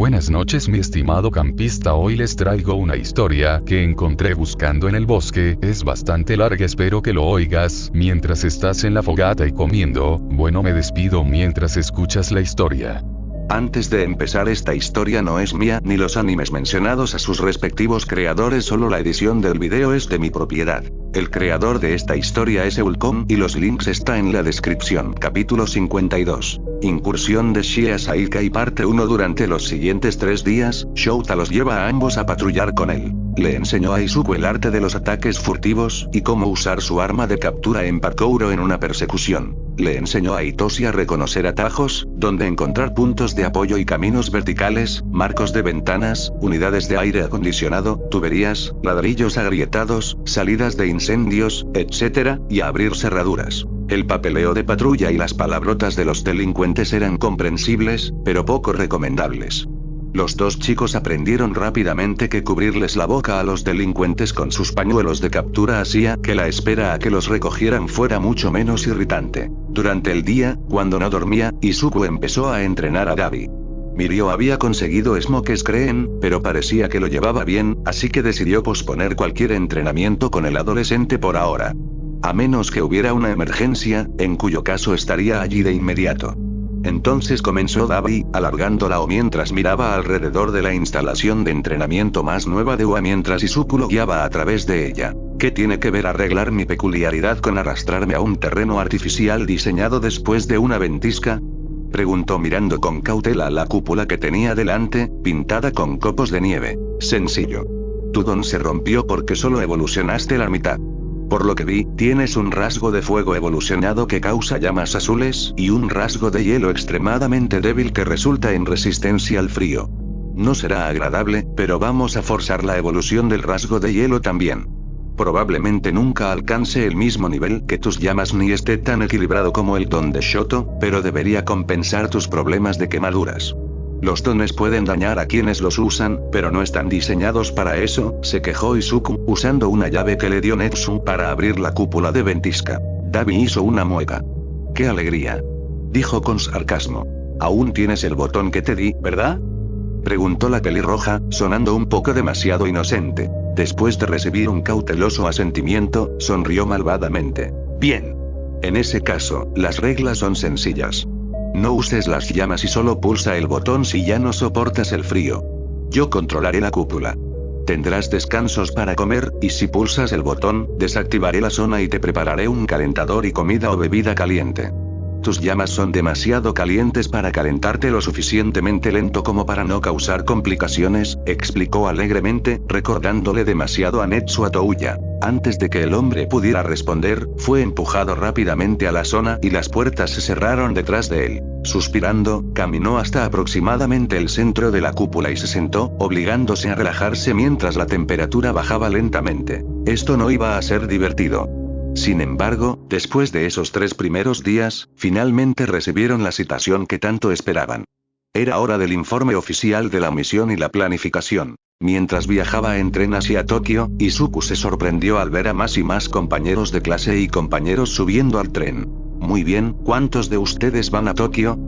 Buenas noches mi estimado campista, hoy les traigo una historia que encontré buscando en el bosque, es bastante larga, espero que lo oigas mientras estás en la fogata y comiendo. Bueno, me despido mientras escuchas la historia. Antes de empezar, esta historia no es mía ni los animes mencionados a sus respectivos creadores, solo la edición del video es de mi propiedad. El creador de esta historia es Eulcom y los links está en la descripción. Capítulo 52. Incursión de Shie Asahika y parte 1. Durante los siguientes 3 días, Shouta los lleva a ambos a patrullar con él. Le enseñó a Izuku el arte de los ataques furtivos y cómo usar su arma de captura en parkour en una persecución. Le enseñó a Hitoshi a reconocer atajos, donde encontrar puntos de apoyo y caminos verticales, marcos de ventanas, unidades de aire acondicionado, tuberías, ladrillos agrietados, salidas de incendios, etc., y a abrir cerraduras. El papeleo de patrulla y las palabrotas de los delincuentes eran comprensibles, pero poco recomendables. Los dos chicos aprendieron rápidamente que cubrirles la boca a los delincuentes con sus pañuelos de captura hacía que la espera a que los recogieran fuera mucho menos irritante. Durante el día, cuando no dormía, Izuku empezó a entrenar a Gabi. Mirio había conseguido Smoke Screen, pero parecía que lo llevaba bien, así que decidió posponer cualquier entrenamiento con el adolescente por ahora. A menos que hubiera una emergencia, en cuyo caso estaría allí de inmediato. Entonces comenzó Gabi, alargándola o mientras miraba alrededor de la instalación de entrenamiento más nueva de UA mientras Izuku lo guiaba a través de ella. ¿Qué tiene que ver arreglar mi peculiaridad con arrastrarme a un terreno artificial diseñado después de una ventisca? Preguntó mirando con cautela la cúpula que tenía delante, pintada con copos de nieve. Sencillo. Tu don se rompió porque solo evolucionaste la mitad. Por lo que vi, tienes un rasgo de fuego evolucionado que causa llamas azules y un rasgo de hielo extremadamente débil que resulta en resistencia al frío. No será agradable, pero vamos a forzar la evolución del rasgo de hielo también. Probablemente nunca alcance el mismo nivel que tus llamas ni esté tan equilibrado como el don de Shoto, pero debería compensar tus problemas de quemaduras. Los dones pueden dañar a quienes los usan, pero no están diseñados para eso, se quejó Izuku, usando una llave que le dio Netsu para abrir la cúpula de ventisca. Gabi hizo una mueca. ¡Qué alegría!, dijo con sarcasmo. Aún tienes el botón que te di, ¿verdad?, preguntó la pelirroja, sonando un poco demasiado inocente. Después de recibir un cauteloso asentimiento, sonrió malvadamente. Bien. En ese caso, las reglas son sencillas. No uses las llamas y solo pulsa el botón si ya no soportas el frío. Yo controlaré la cúpula. Tendrás descansos para comer, y si pulsas el botón, desactivaré la zona y te prepararé un calentador y comida o bebida caliente. Tus llamas son demasiado calientes para calentarte lo suficientemente lento como para no causar complicaciones, explicó alegremente, recordándole demasiado a Netsu a Touya. Antes de que el hombre pudiera responder, fue empujado rápidamente a la zona y las puertas se cerraron detrás de él. Suspirando, caminó hasta aproximadamente el centro de la cúpula y se sentó, obligándose a relajarse mientras la temperatura bajaba lentamente. Esto no iba a ser divertido. Sin embargo, después de esos 3 primeros días, finalmente recibieron la citación que tanto esperaban. Era hora del informe oficial de la misión y la planificación. Mientras viajaba en tren hacia Tokio, Izuku se sorprendió al ver a más y más compañeros de clase y compañeros subiendo al tren. Muy bien, ¿cuántos de ustedes van a Tokio?,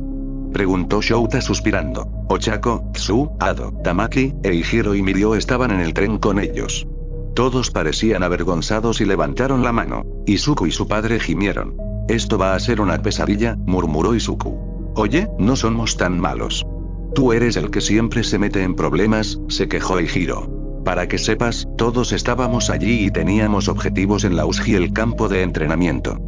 preguntó Shouta suspirando. Ochako, Tsu, Ado, Tamaki, Eijiro y Mirio estaban en el tren con ellos. Todos parecían avergonzados y levantaron la mano. Izuku y su padre gimieron. Esto va a ser una pesadilla, murmuró Izuku. Oye, no somos tan malos. Tú eres el que siempre se mete en problemas, se quejó Eijiro. Para que sepas, todos estábamos allí y teníamos objetivos en la USG y el campo de entrenamiento.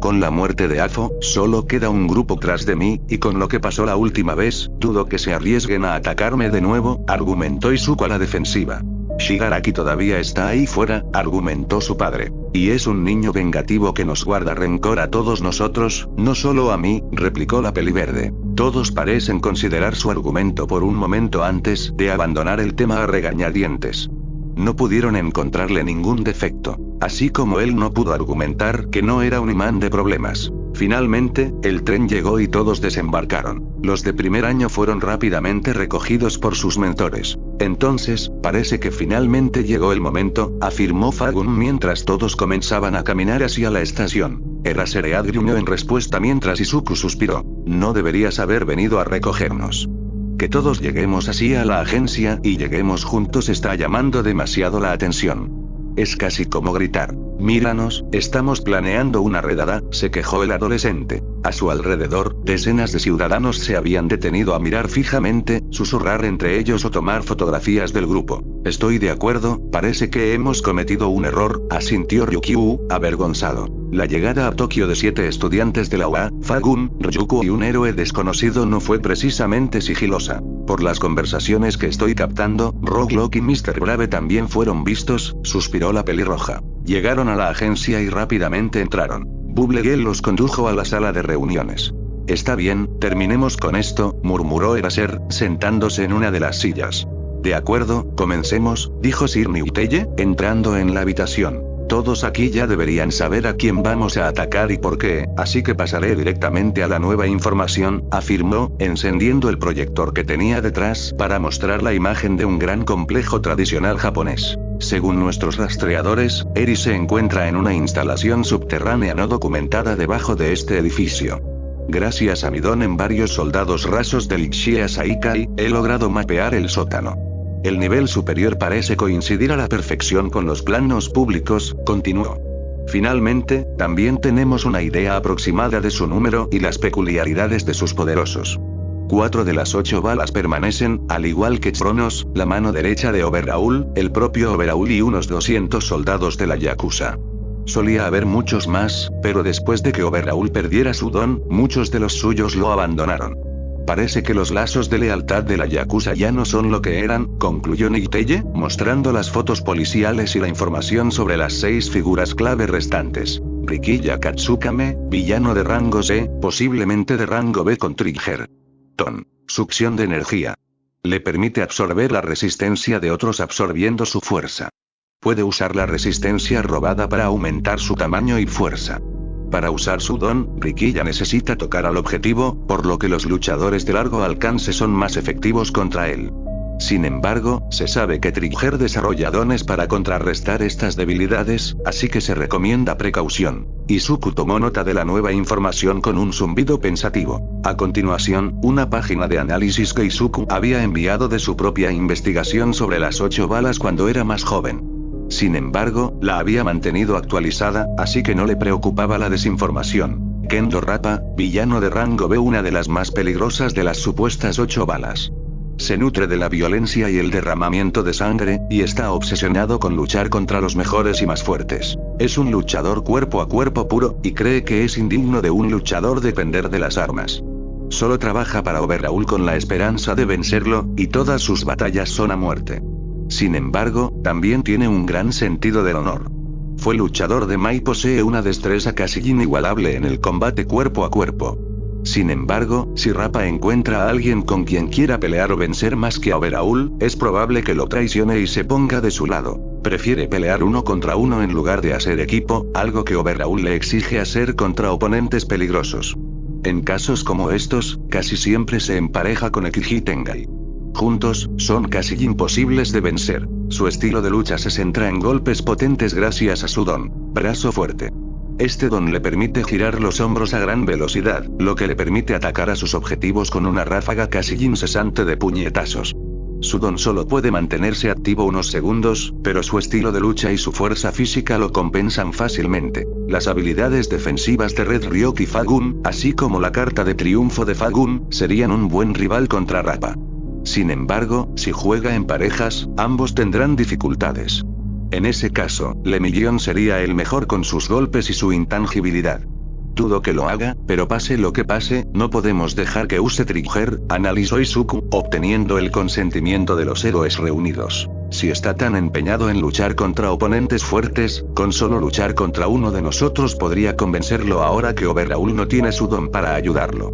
Con la muerte de Afo, solo queda un grupo tras de mí, y con lo que pasó la última vez, dudo que se arriesguen a atacarme de nuevo, argumentó Izuku a la defensiva. Shigaraki todavía está ahí fuera, argumentó su padre. Y es un niño vengativo que nos guarda rencor a todos nosotros, no solo a mí, replicó la peliverde. Todos parecen considerar su argumento por un momento antes de abandonar el tema a regañadientes. No pudieron encontrarle ningún defecto, así como él no pudo argumentar que no era un imán de problemas. Finalmente, el tren llegó y todos desembarcaron. Los de primer año fueron rápidamente recogidos por sus mentores. Entonces, parece que finalmente llegó el momento, afirmó Fagun mientras todos comenzaban a caminar hacia la estación. Eraseread gruñó en respuesta mientras Izuku suspiró. No deberías haber venido a recogernos. Que todos lleguemos así a la agencia y lleguemos juntos está llamando demasiado la atención. Es casi como gritar. Míranos, estamos planeando una redada, se quejó el adolescente. A su alrededor, decenas de ciudadanos se habían detenido a mirar fijamente, susurrar entre ellos o tomar fotografías del grupo. Estoy de acuerdo, parece que hemos cometido un error, asintió Ryukyu, avergonzado. La llegada a Tokio de 7 estudiantes de la UA, Fagun, Ryuko y un héroe desconocido no fue precisamente sigilosa. Por las conversaciones que estoy captando, Rogue y Mr. Brave también fueron vistos, suspiró la pelirroja. Llegaron a la agencia y rápidamente entraron. Bubblegate los condujo a la sala de reuniones. Está bien, terminemos con esto, murmuró Eraser, sentándose en una de las sillas. De acuerdo, comencemos, dijo Sir Newteye, entrando en la habitación. Todos aquí ya deberían saber a quién vamos a atacar y por qué, así que pasaré directamente a la nueva información, afirmó, encendiendo el proyector que tenía detrás para mostrar la imagen de un gran complejo tradicional japonés. Según nuestros rastreadores, Eri se encuentra en una instalación subterránea no documentada debajo de este edificio. Gracias a mi don en varios soldados rasos del Ixia Saikai, he logrado mapear el sótano. El nivel superior parece coincidir a la perfección con los planos públicos, continuó. Finalmente, también tenemos una idea aproximada de su número y las peculiaridades de sus poderosos. 4 de las 8 balas permanecen, al igual que Chronos, la mano derecha de Overhaul, el propio Overhaul y unos 200 soldados de la Yakuza. Solía haber muchos más, pero después de que Overhaul perdiera su don, muchos de los suyos lo abandonaron. Parece que los lazos de lealtad de la Yakuza ya no son lo que eran, concluyó Newteye, mostrando las fotos policiales y la información sobre las 6 figuras clave restantes. Rikiya Katsukame, villano de rango C, posiblemente de rango B con Trigger. Ton. Succión de energía. Le permite absorber la resistencia de otros absorbiendo su fuerza. Puede usar la resistencia robada para aumentar su tamaño y fuerza. Para usar su don, Rikiya necesita tocar al objetivo, por lo que los luchadores de largo alcance son más efectivos contra él. Sin embargo, se sabe que Trigger desarrolla dones para contrarrestar estas debilidades, así que se recomienda precaución. Izuku tomó nota de la nueva información con un zumbido pensativo. A continuación, una página de análisis que Izuku había enviado de su propia investigación sobre las 8 balas cuando era más joven. Sin embargo, la había mantenido actualizada, así que no le preocupaba la desinformación. Kendo Rappa, villano de rango B, una de las más peligrosas de las supuestas 8 balas. Se nutre de la violencia y el derramamiento de sangre, y está obsesionado con luchar contra los mejores y más fuertes. Es un luchador cuerpo a cuerpo puro, y cree que es indigno de un luchador depender de las armas. Solo trabaja para Overhaul con la esperanza de vencerlo, y todas sus batallas son a muerte. Sin embargo, también tiene un gran sentido del honor. Fue luchador de Ma y posee una destreza casi inigualable en el combate cuerpo a cuerpo. Sin embargo, si Rappa encuentra a alguien con quien quiera pelear o vencer más que a Overhaul, es probable que lo traicione y se ponga de su lado. Prefiere pelear uno contra uno en lugar de hacer equipo, algo que Overhaul le exige hacer contra oponentes peligrosos. En casos como estos, casi siempre se empareja con Ekichi Tengai. Juntos, son casi imposibles de vencer. Su estilo de lucha se centra en golpes potentes gracias a su don, brazo fuerte. Este don le permite girar los hombros a gran velocidad, lo que le permite atacar a sus objetivos con una ráfaga casi incesante de puñetazos. Su don solo puede mantenerse activo unos segundos, pero su estilo de lucha y su fuerza física lo compensan fácilmente. Las habilidades defensivas de Red Ryuk y Fagun, así como la carta de triunfo de Fagun, serían un buen rival contra Rappa. Sin embargo, si juega en parejas, ambos tendrán dificultades. En ese caso, Lemillion sería el mejor con sus golpes y su intangibilidad. Dudo que lo haga, pero pase lo que pase, no podemos dejar que use Trigger, analizó Izuku, obteniendo el consentimiento de los héroes reunidos. Si está tan empeñado en luchar contra oponentes fuertes, con solo luchar contra uno de nosotros podría convencerlo ahora que Overhaul no tiene su don para ayudarlo.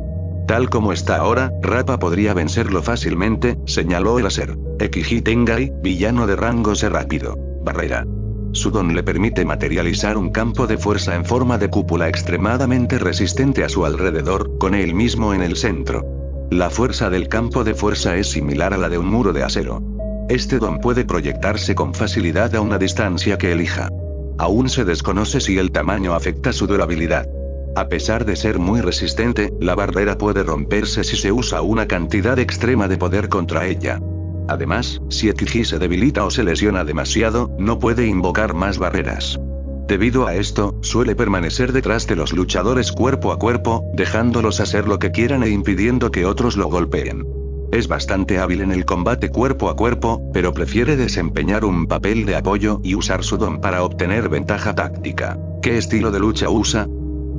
Tal como está ahora, Rappa podría vencerlo fácilmente, señaló el Aser. Ekichi Tengai, villano de rango C rápido. Barrera. Su don le permite materializar un campo de fuerza en forma de cúpula extremadamente resistente a su alrededor, con él mismo en el centro. La fuerza del campo de fuerza es similar a la de un muro de acero. Este don puede proyectarse con facilidad a una distancia que elija. Aún se desconoce si el tamaño afecta su durabilidad. A pesar de ser muy resistente, la barrera puede romperse si se usa una cantidad extrema de poder contra ella. Además, si Ekiji se debilita o se lesiona demasiado, no puede invocar más barreras. Debido a esto, suele permanecer detrás de los luchadores cuerpo a cuerpo, dejándolos hacer lo que quieran e impidiendo que otros lo golpeen. Es bastante hábil en el combate cuerpo a cuerpo, pero prefiere desempeñar un papel de apoyo y usar su don para obtener ventaja táctica. ¿Qué estilo de lucha usa?,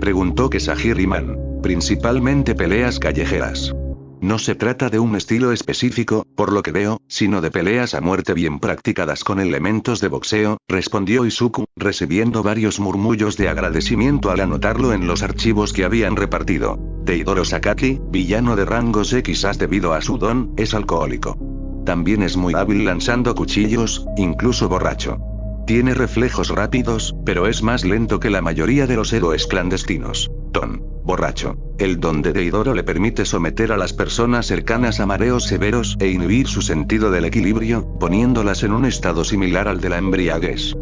preguntó Kesahir Iman. Principalmente peleas callejeras. No se trata de un estilo específico, por lo que veo, sino de peleas a muerte bien practicadas con elementos de boxeo, respondió Izuku, recibiendo varios murmullos de agradecimiento al anotarlo en los archivos que habían repartido. Deidoro Sakaki, villano de rangos X debido a su don, es alcohólico. También es muy hábil lanzando cuchillos, incluso borracho. Tiene reflejos rápidos, pero es más lento que la mayoría de los héroes clandestinos. Don, borracho. El don de Deidoro le permite someter a las personas cercanas a mareos severos e inhibir su sentido del equilibrio, poniéndolas en un estado similar al de la embriaguez.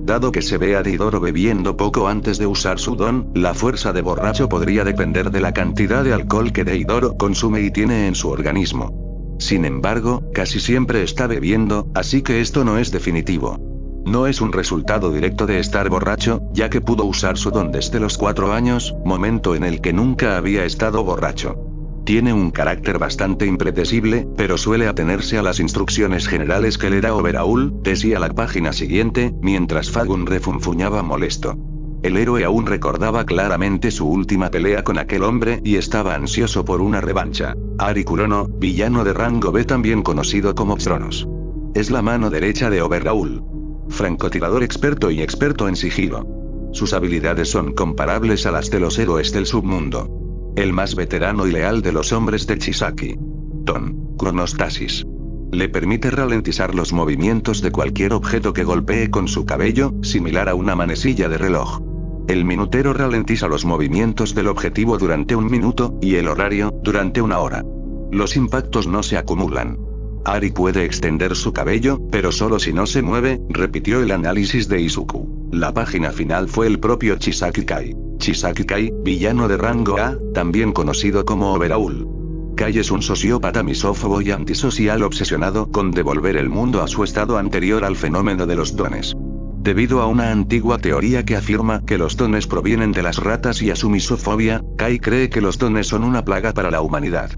Dado que se ve a Deidoro bebiendo poco antes de usar su don, la fuerza de borracho podría depender de la cantidad de alcohol que Deidoro consume y tiene en su organismo. Sin embargo, casi siempre está bebiendo, así que esto no es definitivo. No es un resultado directo de estar borracho, ya que pudo usar su don desde los 4 años, momento en el que nunca había estado borracho. Tiene un carácter bastante impredecible, pero suele atenerse a las instrucciones generales que le da Overhaul, decía la página siguiente, mientras Fagun refunfuñaba molesto. El héroe aún recordaba claramente su última pelea con aquel hombre y estaba ansioso por una revancha. Ari Kurono, villano de rango B también conocido como Pstronos. Es la mano derecha de Overhaul. Francotirador experto y experto en sigilo. Sus habilidades son comparables a las de los héroes del submundo. El más veterano y leal de los hombres de Chisaki. Ton, cronostasis. Le permite ralentizar los movimientos de cualquier objeto que golpee con su cabello, similar a una manecilla de reloj. El minutero ralentiza los movimientos del objetivo durante 1 minuto, y el horario, durante 1 hora. Los impactos no se acumulan. Ari puede extender su cabello, pero solo si no se mueve, repitió el análisis de Izuku. La página final fue el propio Chisaki Kai. Chisaki Kai, villano de rango A, también conocido como Overhaul. Kai es un sociópata misófobo y antisocial obsesionado con devolver el mundo a su estado anterior al fenómeno de los dones. Debido a una antigua teoría que afirma que los dones provienen de las ratas y a su misofobia, Kai cree que los dones son una plaga para la humanidad.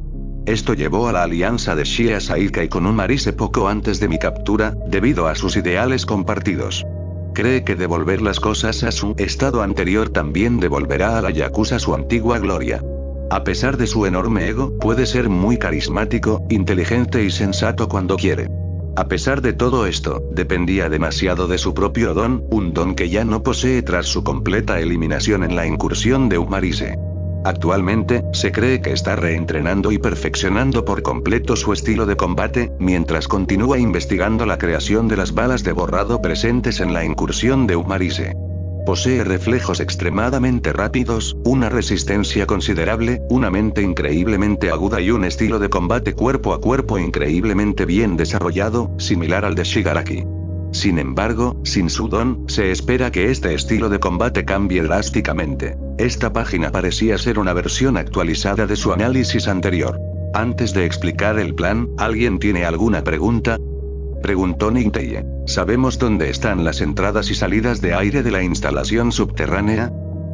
Esto llevó a la alianza de Shia Saikai con un Marise poco antes de mi captura, debido a sus ideales compartidos. Cree que devolver las cosas a su estado anterior también devolverá a la Yakuza su antigua gloria. A pesar de su enorme ego, puede ser muy carismático, inteligente y sensato cuando quiere. A pesar de todo esto, dependía demasiado de su propio don, un don que ya no posee tras su completa eliminación en la incursión de Umarise. Actualmente, se cree que está reentrenando y perfeccionando por completo su estilo de combate, mientras continúa investigando la creación de las balas de borrado presentes en la incursión de Umarise. Posee reflejos extremadamente rápidos, una resistencia considerable, una mente increíblemente aguda y un estilo de combate cuerpo a cuerpo increíblemente bien desarrollado, similar al de Shigaraki. Sin embargo, sin su don, se espera que este estilo de combate cambie drásticamente. Esta página parecía ser una versión actualizada de su análisis anterior. Antes de explicar el plan, ¿alguien tiene alguna pregunta?, preguntó Ninteye. ¿Sabemos dónde están las entradas y salidas de aire de la instalación subterránea?,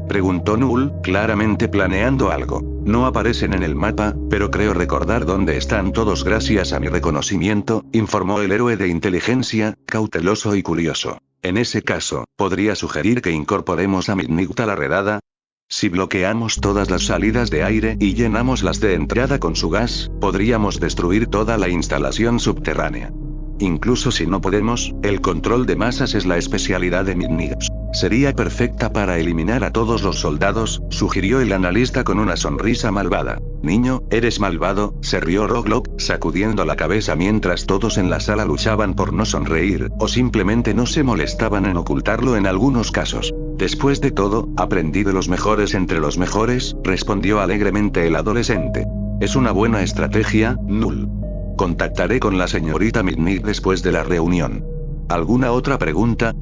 preguntó Null, claramente planeando algo. No aparecen en el mapa, pero creo recordar dónde están todos gracias a mi reconocimiento, informó el héroe de inteligencia, cauteloso y curioso. En ese caso, ¿podría sugerir que incorporemos a Midnight a la redada? Si bloqueamos todas las salidas de aire y llenamos las de entrada con su gas, podríamos destruir toda la instalación subterránea. Incluso si no podemos, el control de masas es la especialidad de Midnight. Sería perfecta para eliminar a todos los soldados, sugirió el analista con una sonrisa malvada. Niño, eres malvado, se rió Rocklock, sacudiendo la cabeza mientras todos en la sala luchaban por no sonreír, o simplemente no se molestaban en ocultarlo en algunos casos. Después de todo, aprendí de los mejores entre los mejores, respondió alegremente el adolescente. Es una buena estrategia, Null. Contactaré con la señorita Midnight después de la reunión. ¿Alguna otra pregunta?,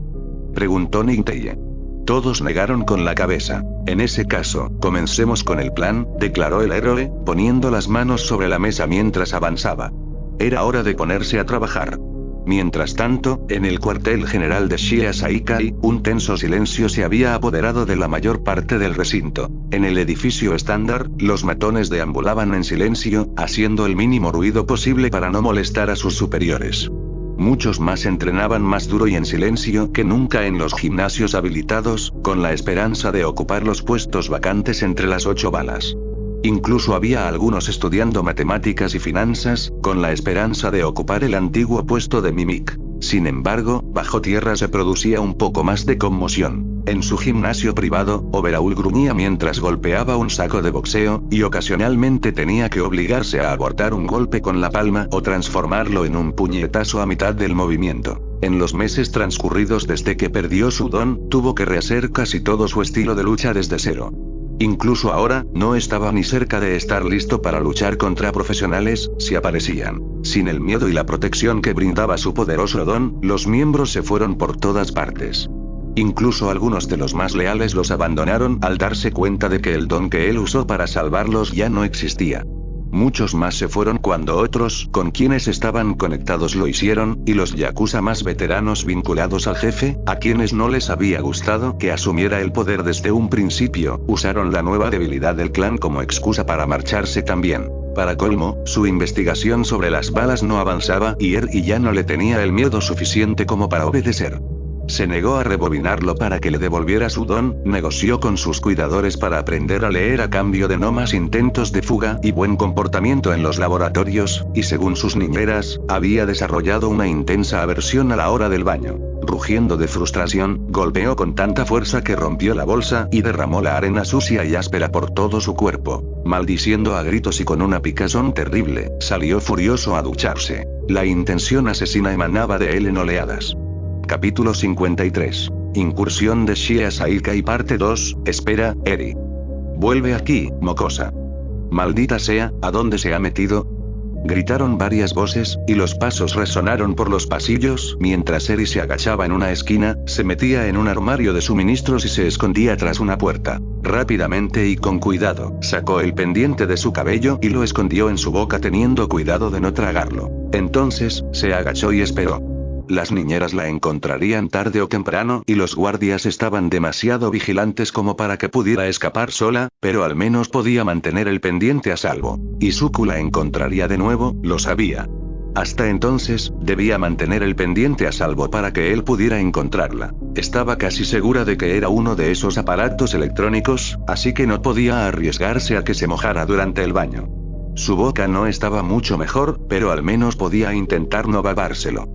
preguntó Ninteye. Todos negaron con la cabeza. En ese caso, comencemos con el plan, declaró el héroe, poniendo las manos sobre la mesa mientras avanzaba. Era hora de ponerse a trabajar. Mientras tanto, en el cuartel general de Shia Saikai, un tenso silencio se había apoderado de la mayor parte del recinto. En el edificio estándar, los matones deambulaban en silencio, haciendo el mínimo ruido posible para no molestar a sus superiores. Muchos más entrenaban más duro y en silencio que nunca en los gimnasios habilitados, con la esperanza de ocupar los puestos vacantes entre las 8 balas. Incluso había algunos estudiando matemáticas y finanzas, con la esperanza de ocupar el antiguo puesto de Mimic. Sin embargo, bajo tierra se producía un poco más de conmoción. En su gimnasio privado, Overall gruñía mientras golpeaba un saco de boxeo, y ocasionalmente tenía que obligarse a abortar un golpe con la palma o transformarlo en un puñetazo a mitad del movimiento. En los meses transcurridos desde que perdió su don, tuvo que rehacer casi todo su estilo de lucha desde cero. Incluso ahora, no estaba ni cerca de estar listo para luchar contra profesionales, si aparecían. Sin el miedo y la protección que brindaba su poderoso don, los miembros se fueron por todas partes. Incluso algunos de los más leales los abandonaron al darse cuenta de que el don que él usó para salvarlos ya no existía. Muchos más se fueron cuando otros, con quienes estaban conectados lo hicieron, y los yakuza más veteranos vinculados al jefe, a quienes no les había gustado que asumiera el poder desde un principio, usaron la nueva debilidad del clan como excusa para marcharse también. Para colmo, su investigación sobre las balas no avanzaba y Eri ya no le tenía el miedo suficiente como para obedecer. Se negó a rebobinarlo para que le devolviera su don, negoció con sus cuidadores para aprender a leer a cambio de no más intentos de fuga y buen comportamiento en los laboratorios, y según sus niñeras, había desarrollado una intensa aversión a la hora del baño. Rugiendo de frustración, golpeó con tanta fuerza que rompió la bolsa y derramó la arena sucia y áspera por todo su cuerpo. Maldiciendo a gritos y con una picazón terrible, salió furioso a ducharse. La intención asesina emanaba de él en oleadas. Capítulo 53. Incursión de Shia Saikai parte 2, espera, Eri. Vuelve aquí, mocosa. Maldita sea, ¿a dónde se ha metido? Gritaron varias voces, y los pasos resonaron por los pasillos, mientras Eri se agachaba en una esquina, se metía en un armario de suministros y se escondía tras una puerta. Rápidamente y con cuidado, sacó el pendiente de su cabello y lo escondió en su boca teniendo cuidado de no tragarlo. Entonces, se agachó y esperó. Las niñeras la encontrarían tarde o temprano y los guardias estaban demasiado vigilantes como para que pudiera escapar sola, pero al menos podía mantener el pendiente a salvo. Izuku la encontraría de nuevo, lo sabía. Hasta entonces, debía mantener el pendiente a salvo para que él pudiera encontrarla. Estaba casi segura de que era uno de esos aparatos electrónicos, así que no podía arriesgarse a que se mojara durante el baño. Su boca no estaba mucho mejor, pero al menos podía intentar no babárselo.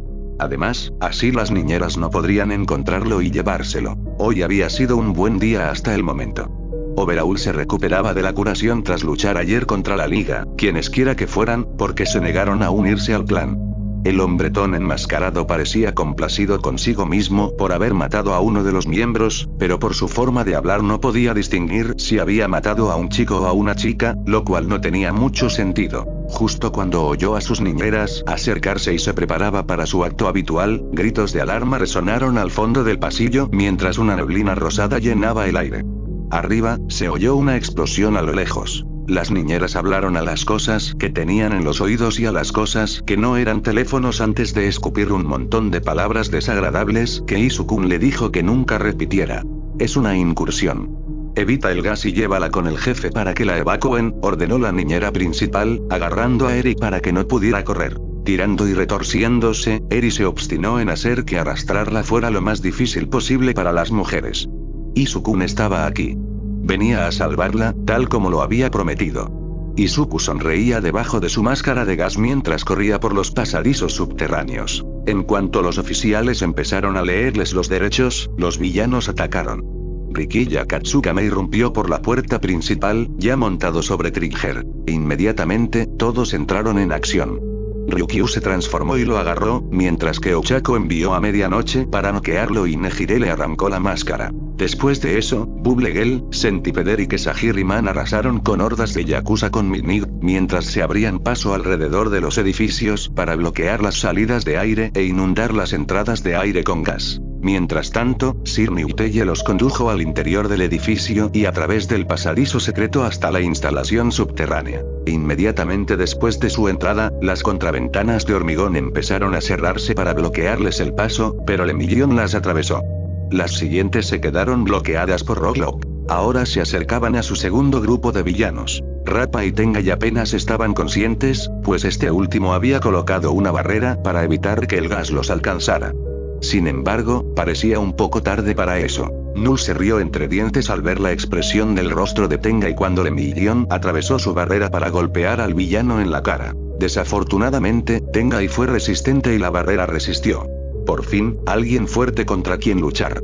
Además, así las niñeras no podrían encontrarlo y llevárselo. Hoy había sido un buen día hasta el momento. Overall se recuperaba de la curación tras luchar ayer contra la Liga, quienesquiera que fueran, porque se negaron a unirse al clan. El hombretón enmascarado parecía complacido consigo mismo por haber matado a uno de los miembros, pero por su forma de hablar no podía distinguir si había matado a un chico o a una chica, lo cual no tenía mucho sentido. Justo cuando oyó a sus niñeras acercarse y se preparaba para su acto habitual, gritos de alarma resonaron al fondo del pasillo mientras una neblina rosada llenaba el aire. Arriba, se oyó una explosión a lo lejos. Las niñeras hablaron a las cosas que tenían en los oídos y a las cosas que no eran teléfonos antes de escupir un montón de palabras desagradables que Izuku le dijo que nunca repitiera. Es una incursión. Evita el gas y llévala con el jefe para que la evacúen, ordenó la niñera principal, agarrando a Eri para que no pudiera correr. Tirando y retorciéndose, Eri se obstinó en hacer que arrastrarla fuera lo más difícil posible para las mujeres. Izuku estaba aquí. Venía a salvarla, tal como lo había prometido. Izuku sonreía debajo de su máscara de gas mientras corría por los pasadizos subterráneos. En cuanto los oficiales empezaron a leerles los derechos, los villanos atacaron. Rikiya Katsukame irrumpió por la puerta principal, ya montado sobre Trigger. Inmediatamente, todos entraron en acción. Ryukyu se transformó y lo agarró, mientras que Ochako envió a medianoche para noquearlo y Nejire le arrancó la máscara. Después de eso, Bubblegel, Centipeder y Kesahiriman arrasaron con hordas de yakuza con Midnig, mientras se abrían paso alrededor de los edificios para bloquear las salidas de aire e inundar las entradas de aire con gas. Mientras tanto, Sir Newtelle los condujo al interior del edificio y a través del pasadizo secreto hasta la instalación subterránea. Inmediatamente después de su entrada, las contraventanas de hormigón empezaron a cerrarse para bloquearles el paso, pero Le Million las atravesó. Las siguientes se quedaron bloqueadas por Rocklock. Ahora se acercaban a su segundo grupo de villanos. Rappa y Tengai apenas estaban conscientes, pues este último había colocado una barrera para evitar que el gas los alcanzara. Sin embargo, parecía un poco tarde para eso. Null se rió entre dientes al ver la expresión del rostro de Tengai cuando Le Million atravesó su barrera para golpear al villano en la cara. Desafortunadamente, Tengai fue resistente y la barrera resistió. Por fin, alguien fuerte contra quien luchar.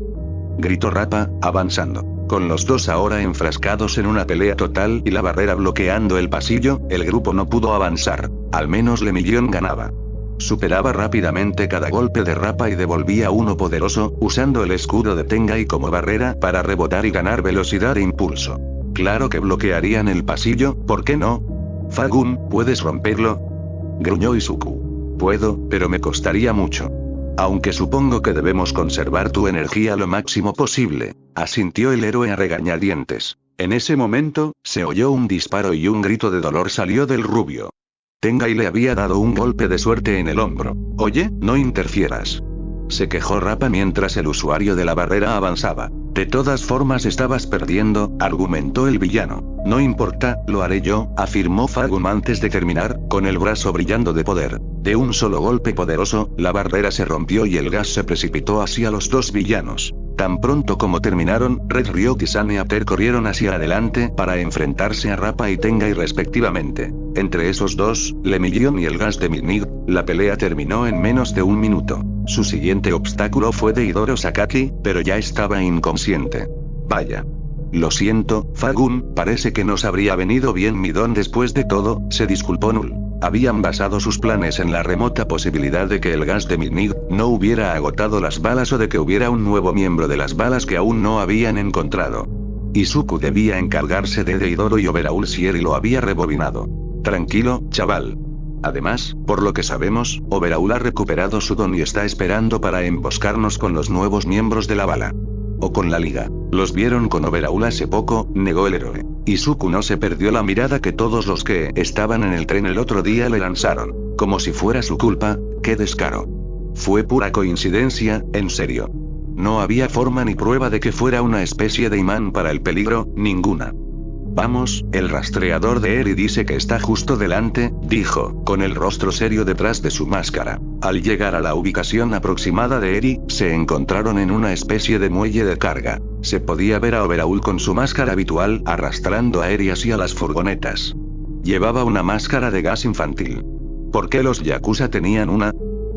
Gritó Rappa, avanzando. Con los dos ahora enfrascados en una pelea total y la barrera bloqueando el pasillo, el grupo no pudo avanzar. Al menos Le Million ganaba. Superaba rápidamente cada golpe de Rappa y devolvía uno poderoso, usando el escudo de Tengai como barrera para rebotar y ganar velocidad e impulso. Claro que bloquearían el pasillo, ¿por qué no? Fagun, ¿puedes romperlo? Gruñó Izuku. Puedo, pero me costaría mucho. Aunque supongo que debemos conservar tu energía lo máximo posible, asintió el héroe a regañadientes. En ese momento, se oyó un disparo y un grito de dolor salió del rubio. Tengai le había dado un golpe de suerte en el hombro. Oye, no interfieras. Se quejó Rappa mientras el usuario de la barrera avanzaba. De todas formas estabas perdiendo, argumentó el villano. No importa, lo haré yo, afirmó Fagun antes de terminar, con el brazo brillando de poder. De un solo golpe poderoso, la barrera se rompió y el gas se precipitó hacia los dos villanos. Tan pronto como terminaron, Red Ryot y Sunny After corrieron hacia adelante para enfrentarse a Rappa y Tengai respectivamente. Entre esos dos, Le Million y el gas de Midnight, la pelea terminó en menos de un minuto. Su siguiente obstáculo fue Deidoro Sakaki, pero ya estaba inconsciente. Vaya. Lo siento, Fagun, parece que nos habría venido bien mi don después de todo, se disculpó Null. Habían basado sus planes en la remota posibilidad de que el gas de Midnight no hubiera agotado las balas o de que hubiera un nuevo miembro de las balas que aún no habían encontrado. Izuku debía encargarse de Deidoro y Overhaul si Eri lo había rebobinado. Tranquilo, chaval. Además, por lo que sabemos, Overhaul ha recuperado su don y está esperando para emboscarnos con los nuevos miembros de la bala. O con la liga. Los vieron con Overhaul hace poco, negó el héroe. Izuku no se perdió la mirada que todos los que estaban en el tren el otro día le lanzaron. Como si fuera su culpa, qué descaro. Fue pura coincidencia, en serio. No había forma ni prueba de que fuera una especie de imán para el peligro, ninguna. Vamos, el rastreador de Eri dice que está justo delante, dijo, con el rostro serio detrás de su máscara. Al llegar a la ubicación aproximada de Eri, se encontraron en una especie de muelle de carga. Se podía ver a Overhaul con su máscara habitual, arrastrando a Eri hacia las furgonetas. Llevaba una máscara de gas infantil. ¿Por qué los Yakuza tenían una?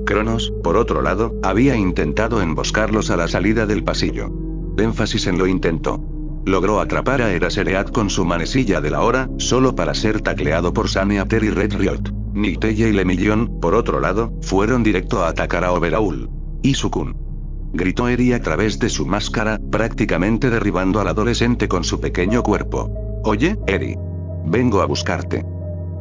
Cronos, por otro lado, había intentado emboscarlos a la salida del pasillo. Énfasis en lo intentó. Logró atrapar a Erasereat con su manecilla de la hora, solo para ser tacleado por Sunny After y Red Ryot. Newtelle y Le Million, por otro lado, fueron directo a atacar a Overhaul. Izuku. Gritó Eri a través de su máscara, prácticamente derribando al adolescente con su pequeño cuerpo. Oye, Eri. Vengo a buscarte.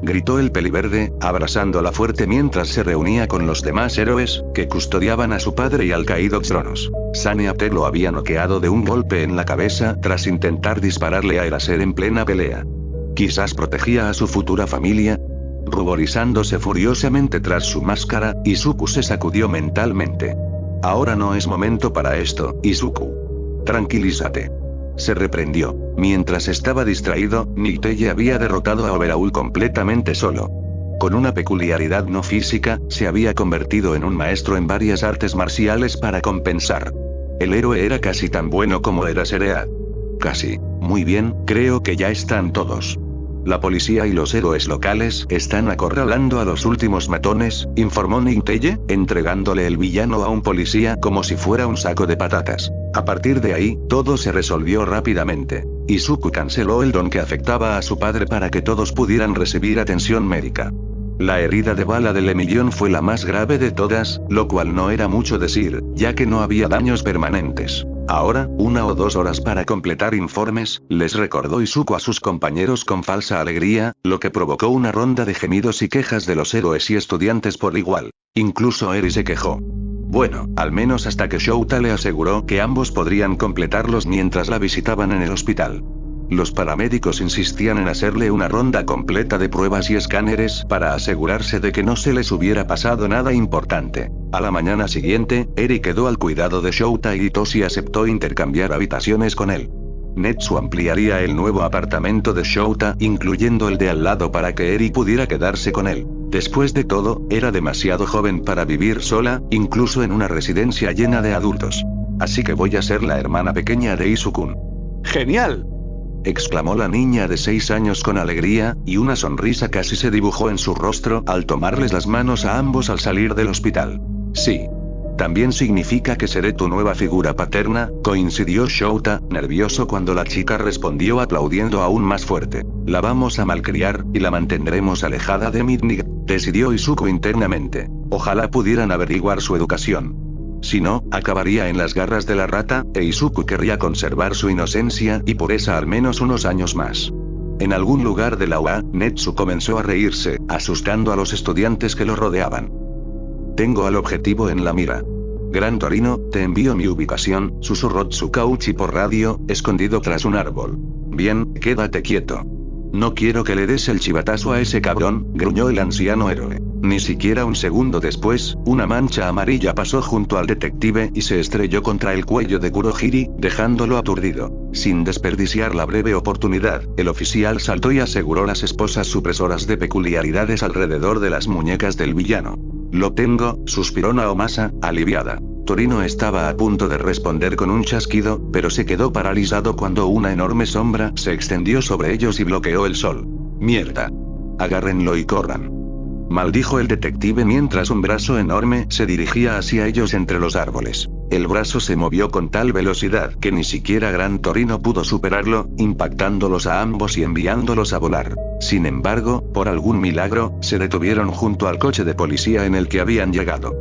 Gritó el peliverde, abrazándola fuerte mientras se reunía con los demás héroes, que custodiaban a su padre y al caído Cronos. Sunny After lo había noqueado de un golpe en la cabeza tras intentar dispararle a Eraser en plena pelea. Quizás protegía a su futura familia. Ruborizándose furiosamente tras su máscara, Izuku se sacudió mentalmente. Ahora no es momento para esto, Izuku. Tranquilízate. Se reprendió. Mientras estaba distraído, Newtelle había derrotado a Overhaul completamente solo. Con una peculiaridad no física, se había convertido en un maestro en varias artes marciales para compensar. El héroe era casi tan bueno como era Erasereat. Casi. Muy bien, creo que ya están todos. La policía y los héroes locales están acorralando a los últimos matones, informó Newtelle, entregándole el villano a un policía como si fuera un saco de patatas. A partir de ahí, todo se resolvió rápidamente. Izuku canceló el don que afectaba a su padre para que todos pudieran recibir atención médica. La herida de bala de Le Million fue la más grave de todas, lo cual no era mucho decir, ya que no había daños permanentes. Ahora, 1 o 2 horas para completar informes, les recordó Izuku a sus compañeros con falsa alegría, lo que provocó una ronda de gemidos y quejas de los héroes y estudiantes por igual. Incluso Eri se quejó. Bueno, al menos hasta que Shouta le aseguró que ambos podrían completarlos mientras la visitaban en el hospital. Los paramédicos insistían en hacerle una ronda completa de pruebas y escáneres para asegurarse de que no se les hubiera pasado nada importante. A la mañana siguiente, Eri quedó al cuidado de Shouta y Hitoshi aceptó intercambiar habitaciones con él. Netsu ampliaría el nuevo apartamento de Shouta, incluyendo el de al lado para que Eri pudiera quedarse con él. Después de todo, era demasiado joven para vivir sola, incluso en una residencia llena de adultos. Así que voy a ser la hermana pequeña de Isu-kun. ¡Genial!, exclamó la niña de 6 años con alegría, y una sonrisa casi se dibujó en su rostro al tomarles las manos a ambos al salir del hospital. Sí. También significa que seré tu nueva figura paterna, coincidió Shouta, nervioso cuando la chica respondió aplaudiendo aún más fuerte. La vamos a malcriar, y la mantendremos alejada de Midnight, decidió Izuku internamente. Ojalá pudieran averiguar su educación. Si no, acabaría en las garras de la rata, e Izuku querría conservar su inocencia y pureza al menos unos años más. En algún lugar de la UA, Netsu comenzó a reírse, asustando a los estudiantes que lo rodeaban. Tengo al objetivo en la mira. Gran Torino, te envío mi ubicación, susurró Tsukauchi por radio, escondido tras un árbol. Bien, quédate quieto. No quiero que le des el chivatazo a ese cabrón, gruñó el anciano héroe. Ni siquiera un segundo después, una mancha amarilla pasó junto al detective y se estrelló contra el cuello de Kurohiri, dejándolo aturdido. Sin desperdiciar la breve oportunidad, el oficial saltó y aseguró las esposas supresoras de peculiaridades alrededor de las muñecas del villano. Lo tengo, suspiró Naomasa, aliviada. Torino estaba a punto de responder con un chasquido, pero se quedó paralizado cuando una enorme sombra se extendió sobre ellos y bloqueó el sol. ¡Mierda! Agárrenlo y corran. Maldijo el detective mientras un brazo enorme se dirigía hacia ellos entre los árboles. El brazo se movió con tal velocidad que ni siquiera Gran Torino pudo superarlo, impactándolos a ambos y enviándolos a volar. Sin embargo, por algún milagro, se detuvieron junto al coche de policía en el que habían llegado.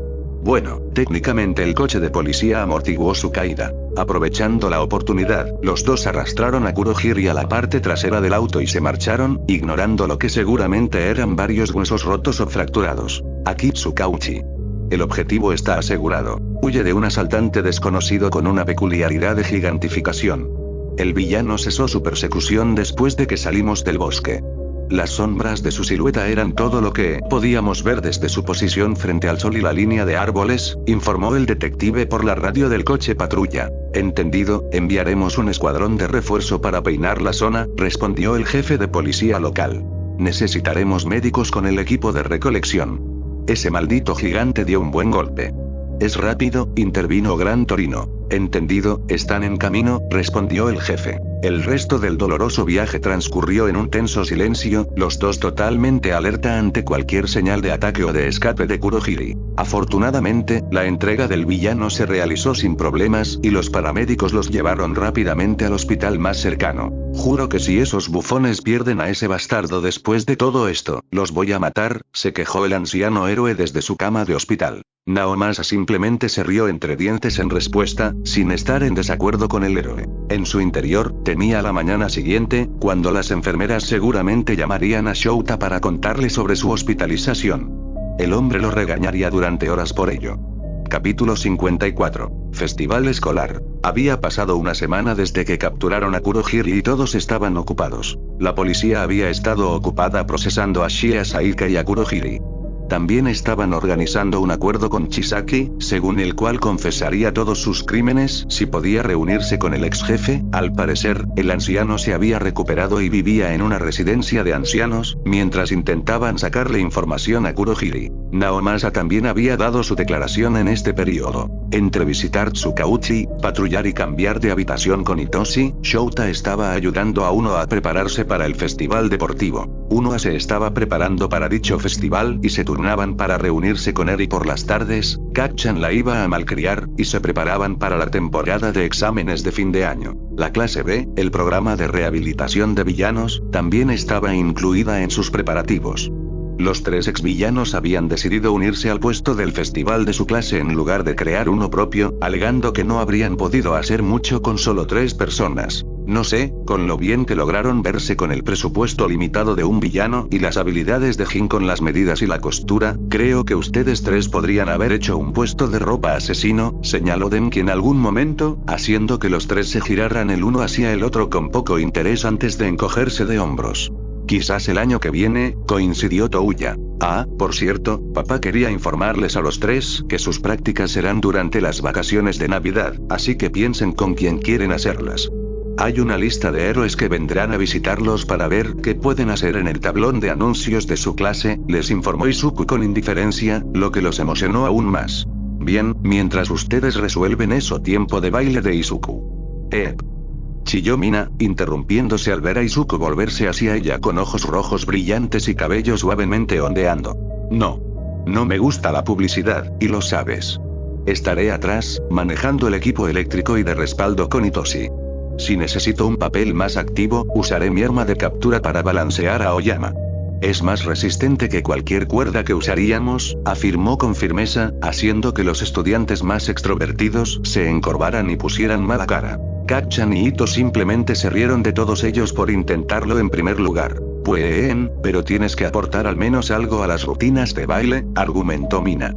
Bueno, técnicamente el coche de policía amortiguó su caída. Aprovechando la oportunidad, los dos arrastraron a Kurohiri a la parte trasera del auto y se marcharon, ignorando lo que seguramente eran varios huesos rotos o fracturados. Aquí Tsukauchi. El objetivo está asegurado. Huye de un asaltante desconocido con una peculiaridad de gigantificación. El villano cesó su persecución después de que salimos del bosque. Las sombras de su silueta eran todo lo que podíamos ver desde su posición frente al sol y la línea de árboles, informó el detective por la radio del coche patrulla. Entendido, enviaremos un escuadrón de refuerzo para peinar la zona, respondió el jefe de policía local. Necesitaremos médicos con el equipo de recolección. Ese maldito gigante dio un buen golpe. Es rápido, intervino Gran Torino. Entendido, están en camino, respondió el jefe. El resto del doloroso viaje transcurrió en un tenso silencio, los dos totalmente alerta ante cualquier señal de ataque o de escape de Kurohiri. Afortunadamente, la entrega del villano se realizó sin problemas, y los paramédicos los llevaron rápidamente al hospital más cercano. Juro que si esos bufones pierden a ese bastardo después de todo esto, los voy a matar, se quejó el anciano héroe desde su cama de hospital. Naomasa simplemente se rió entre dientes en respuesta, sin estar en desacuerdo con el héroe. En su interior, temía la mañana siguiente, cuando las enfermeras seguramente llamarían a Shouta para contarle sobre su hospitalización. El hombre lo regañaría durante horas por ello. Capítulo 54. Festival escolar. Había pasado una semana desde que capturaron a Kurohiri y todos estaban ocupados. La policía había estado ocupada procesando a Shie Saika y a Kurohiri. También estaban organizando un acuerdo con Chisaki, según el cual confesaría todos sus crímenes si podía reunirse con el ex jefe. Al parecer, el anciano se había recuperado y vivía en una residencia de ancianos, mientras intentaban sacarle información a Kurohiri. Naomasa también había dado su declaración en este periodo. Entre visitar Tsukauchi, patrullar y cambiar de habitación con Hitoshi, Shouta estaba ayudando a Uno a prepararse para el festival deportivo. Uno se estaba preparando para dicho festival y se turnaban para reunirse con Eri por las tardes. Kacchan la iba a malcriar, y se preparaban para la temporada de exámenes de fin de año. La clase B, el programa de rehabilitación de villanos, también estaba incluida en sus preparativos. Los 3 exvillanos habían decidido unirse al puesto del festival de su clase en lugar de crear uno propio, alegando que no habrían podido hacer mucho con solo 3 personas. No sé, con lo bien que lograron verse con el presupuesto limitado de un villano y las habilidades de Jin con las medidas y la costura, creo que ustedes 3 podrían haber hecho un puesto de ropa asesino, señaló Denki en algún momento, haciendo que los 3 se giraran el uno hacia el otro con poco interés antes de encogerse de hombros. Quizás el año que viene, coincidió Touya. Ah, por cierto, papá quería informarles a los 3 que sus prácticas serán durante las vacaciones de Navidad, así que piensen con quién quieren hacerlas. Hay una lista de héroes que vendrán a visitarlos para ver qué pueden hacer en el tablón de anuncios de su clase, les informó Izuku con indiferencia, lo que los emocionó aún más. Bien, mientras ustedes resuelven eso, tiempo de baile de Izuku. Chilló Mina, interrumpiéndose al ver a Izuku volverse hacia ella con ojos rojos brillantes y cabello suavemente ondeando. No. No me gusta la publicidad, y lo sabes. Estaré atrás, manejando el equipo eléctrico y de respaldo con Itoshi. Si necesito un papel más activo, usaré mi arma de captura para balancear a Oyama. Es más resistente que cualquier cuerda que usaríamos, afirmó con firmeza, haciendo que los estudiantes más extrovertidos se encorvaran y pusieran mala cara. Kacchan y Ito simplemente se rieron de todos ellos por intentarlo en primer lugar. Pero tienes que aportar al menos algo a las rutinas de baile, argumentó Mina.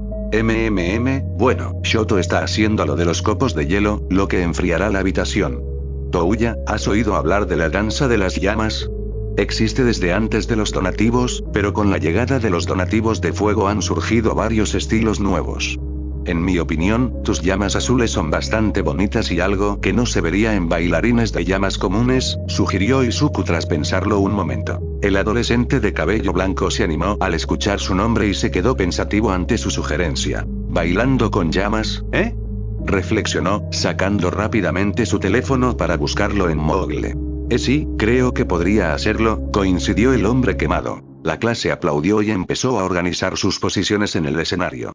Bueno, Shoto está haciendo lo de los copos de hielo, lo que enfriará la habitación. Touya, ¿has oído hablar de la danza de las llamas? Existe desde antes de los donativos, pero con la llegada de los donativos de fuego han surgido varios estilos nuevos. En mi opinión, tus llamas azules son bastante bonitas y algo que no se vería en bailarines de llamas comunes, sugirió Izuku tras pensarlo un momento. El adolescente de cabello blanco se animó al escuchar su nombre y se quedó pensativo ante su sugerencia. ¿Bailando con llamas, reflexionó, sacando rápidamente su teléfono para buscarlo en Moogle. Sí, creo que podría hacerlo, coincidió el hombre quemado. La clase aplaudió y empezó a organizar sus posiciones en el escenario.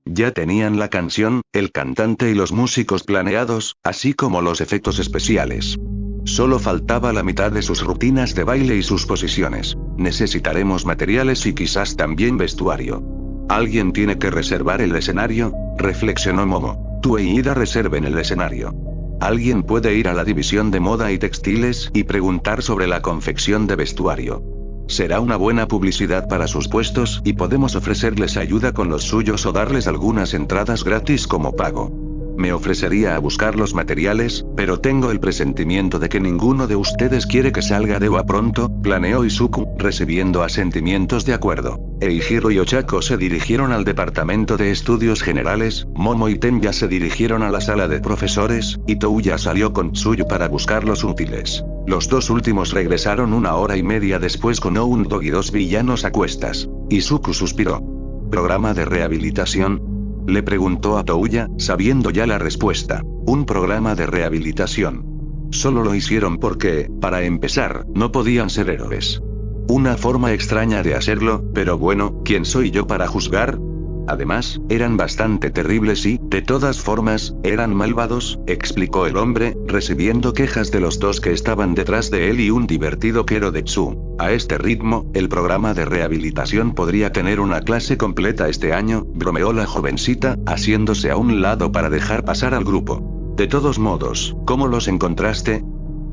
Ya tenían la canción, el cantante y los músicos planeados, así como los efectos especiales. Solo faltaba la mitad de sus rutinas de baile y sus posiciones. Necesitaremos materiales y quizás también vestuario. ¿Alguien tiene que reservar el escenario?, reflexionó Momo. Tú e Ida reserven el escenario. Alguien puede ir a la división de moda y textiles y preguntar sobre la confección de vestuario. Será una buena publicidad para sus puestos y podemos ofrecerles ayuda con los suyos o darles algunas entradas gratis como pago. Me ofrecería a buscar los materiales, pero tengo el presentimiento de que ninguno de ustedes quiere que salga de Ua pronto, planeó Izuku, recibiendo asentimientos de acuerdo. Eihiro y Ochako se dirigieron al departamento de estudios generales, Momo y Tenya se dirigieron a la sala de profesores, y Touya salió con Tsuyu para buscar los útiles. Los dos últimos regresaron 1 hora y media después con Oundog y 2 villanos a cuestas. Izuku suspiró. ¿Programa de rehabilitación?, le preguntó a Touya, sabiendo ya la respuesta. Un programa de rehabilitación. Solo lo hicieron porque, para empezar, no podían ser héroes. Una forma extraña de hacerlo, pero bueno, ¿quién soy yo para juzgar? Además, eran bastante terribles y, de todas formas, eran malvados, explicó el hombre, recibiendo quejas de los dos que estaban detrás de él y un divertido Kero de Tsu. A este ritmo, el programa de rehabilitación podría tener una clase completa este año, bromeó la jovencita, haciéndose a un lado para dejar pasar al grupo. De todos modos, ¿cómo los encontraste?,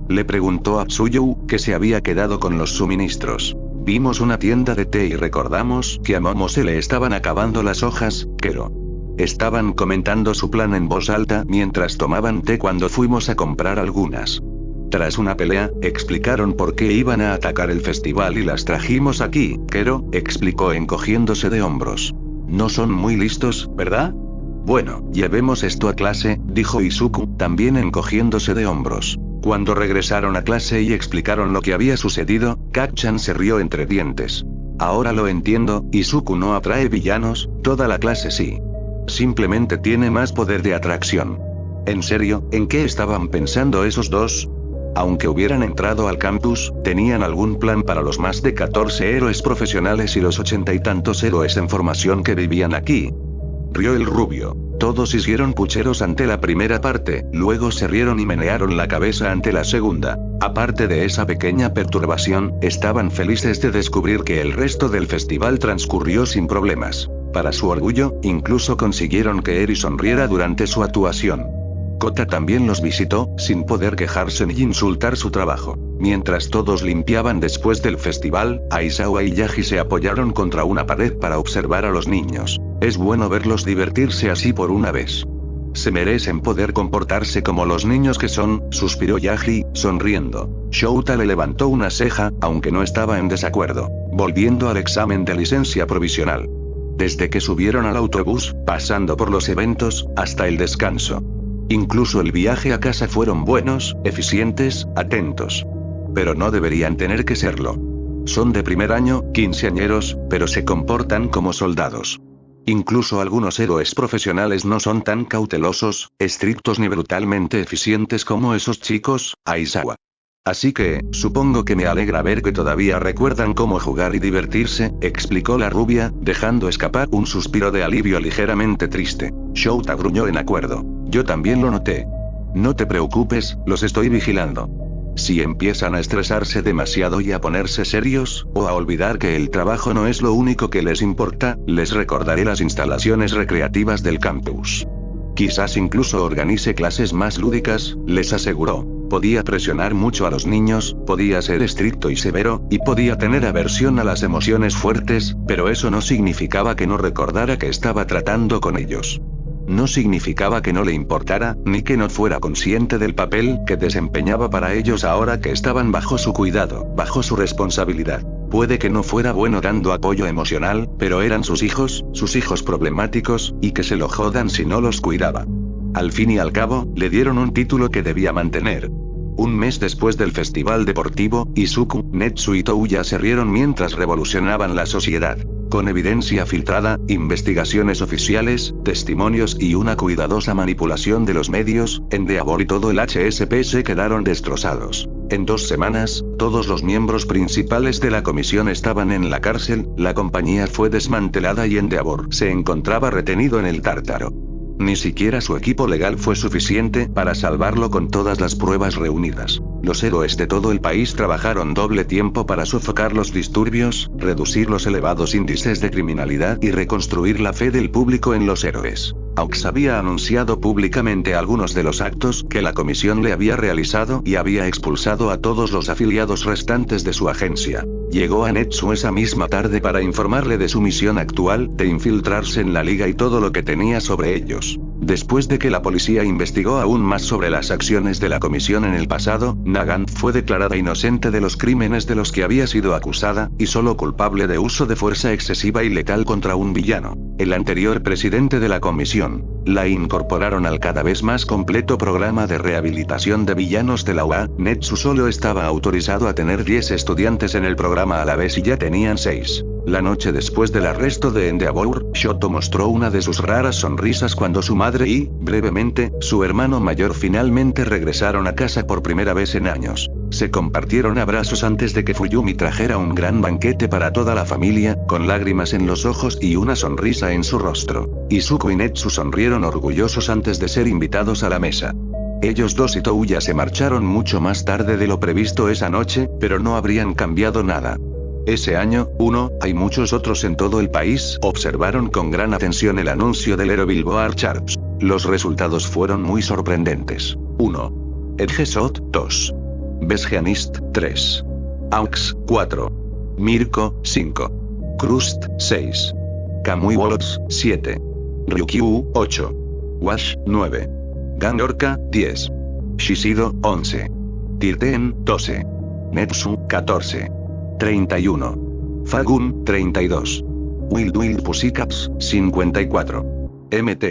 le preguntó a Tsuyu, que se había quedado con los suministros. Vimos una tienda de té y recordamos que a Momo se le estaban acabando las hojas, Kero. Estaban comentando su plan en voz alta mientras tomaban té cuando fuimos a comprar algunas. Tras una pelea, explicaron por qué iban a atacar el festival y las trajimos aquí, Kero, explicó encogiéndose de hombros. No son muy listos, ¿verdad? Bueno, llevemos esto a clase, dijo Izuku, también encogiéndose de hombros. Cuando regresaron a clase y explicaron lo que había sucedido, Kacchan se rió entre dientes. Ahora lo entiendo, Izuku no atrae villanos, toda la clase sí. Simplemente tiene más poder de atracción. ¿En serio, en qué estaban pensando esos dos? Aunque hubieran entrado al campus, ¿tenían algún plan para los más de 14 héroes profesionales y los 80 y tantos héroes en formación que vivían aquí? rió el rubio. Todos hicieron pucheros ante la primera parte, luego se rieron y menearon la cabeza ante la segunda. Aparte de esa pequeña perturbación, estaban felices de descubrir que el resto del festival transcurrió sin problemas. Para su orgullo, incluso consiguieron que Eri sonriera durante su actuación. Kota también los visitó, sin poder quejarse ni insultar su trabajo. Mientras todos limpiaban después del festival, Aizawa y Yaji se apoyaron contra una pared para observar a los niños. Es bueno verlos divertirse así por una vez. Se merecen poder comportarse como los niños que son, suspiró Yaji, sonriendo. Shouta le levantó una ceja, aunque no estaba en desacuerdo. Volviendo al examen de licencia provisional. Desde que subieron al autobús, pasando por los eventos, hasta el descanso. Incluso el viaje a casa fueron buenos, eficientes, atentos. Pero no deberían tener que serlo. Son de primer año, quinceañeros, pero se comportan como soldados. Incluso algunos héroes profesionales no son tan cautelosos, estrictos ni brutalmente eficientes como esos chicos, Aizawa. Así que, supongo que me alegra ver que todavía recuerdan cómo jugar y divertirse, explicó la rubia, dejando escapar un suspiro de alivio ligeramente triste. Shouta gruñó en acuerdo. Yo también lo noté. No te preocupes, los estoy vigilando. Si empiezan a estresarse demasiado y a ponerse serios, o a olvidar que el trabajo no es lo único que les importa, les recordaré las instalaciones recreativas del campus. Quizás incluso organice clases más lúdicas, les aseguró. Podía presionar mucho a los niños, podía ser estricto y severo, y podía tener aversión a las emociones fuertes, pero eso no significaba que no recordara que estaba tratando con ellos. No significaba que no le importara, ni que no fuera consciente del papel que desempeñaba para ellos ahora que estaban bajo su cuidado, bajo su responsabilidad. Puede que no fuera bueno dando apoyo emocional, pero eran sus hijos problemáticos, y que se lo jodan si no los cuidaba. Al fin y al cabo, le dieron un título que debía mantener. Un mes después del festival deportivo, Izuku, Netsu y Touya se rieron mientras revolucionaban la sociedad. Con evidencia filtrada, investigaciones oficiales, testimonios y una cuidadosa manipulación de los medios, Endeavor y todo el HSP se quedaron destrozados. En 2 semanas, todos los miembros principales de la comisión estaban en la cárcel, la compañía fue desmantelada y Endeavor se encontraba retenido en el Tártaro. Ni siquiera su equipo legal fue suficiente para salvarlo con todas las pruebas reunidas. Los héroes de todo el país trabajaron doble tiempo para sofocar los disturbios, reducir los elevados índices de criminalidad y reconstruir la fe del público en los héroes. Aux había anunciado públicamente algunos de los actos que la comisión le había realizado y había expulsado a todos los afiliados restantes de su agencia. Llegó a Netsu esa misma tarde para informarle de su misión actual, de infiltrarse en la liga y todo lo que tenía sobre ellos. Después de que la policía investigó aún más sobre las acciones de la comisión en el pasado, Nagant fue declarada inocente de los crímenes de los que había sido acusada, y solo culpable de uso de fuerza excesiva y letal contra un villano. El anterior presidente de la comisión. La incorporaron al cada vez más completo programa de rehabilitación de villanos de la UA. Netsu solo estaba autorizado a tener 10 estudiantes en el programa a la vez y ya tenían 6. La noche después del arresto de Endeavor, Shoto mostró una de sus raras sonrisas cuando su madre y, brevemente, su hermano mayor finalmente regresaron a casa por primera vez en años. Se compartieron abrazos antes de que Fuyumi trajera un gran banquete para toda la familia, con lágrimas en los ojos y una sonrisa en su rostro. Izuku y Netsu sonrieron orgullosos antes de ser invitados a la mesa. Ellos dos y Touya se marcharon mucho más tarde de lo previsto esa noche, pero no habrían cambiado nada. Ese año, hay muchos otros en todo el país, observaron con gran atención el anuncio del Hero Billboard Charts. Los resultados fueron muy sorprendentes. 1. Edgesot, 2. Besgeanist, 3. Aux, 4. Mirko, 5. Krust, 6. Kamui Wolves, 7. Ryukyu, 8. Wash, 9. Gangorka, 10. Shishido, 11. Tirten, 12. Netsu, 14. 31. Fagun, 32. Wild Pussycats, 54. MT.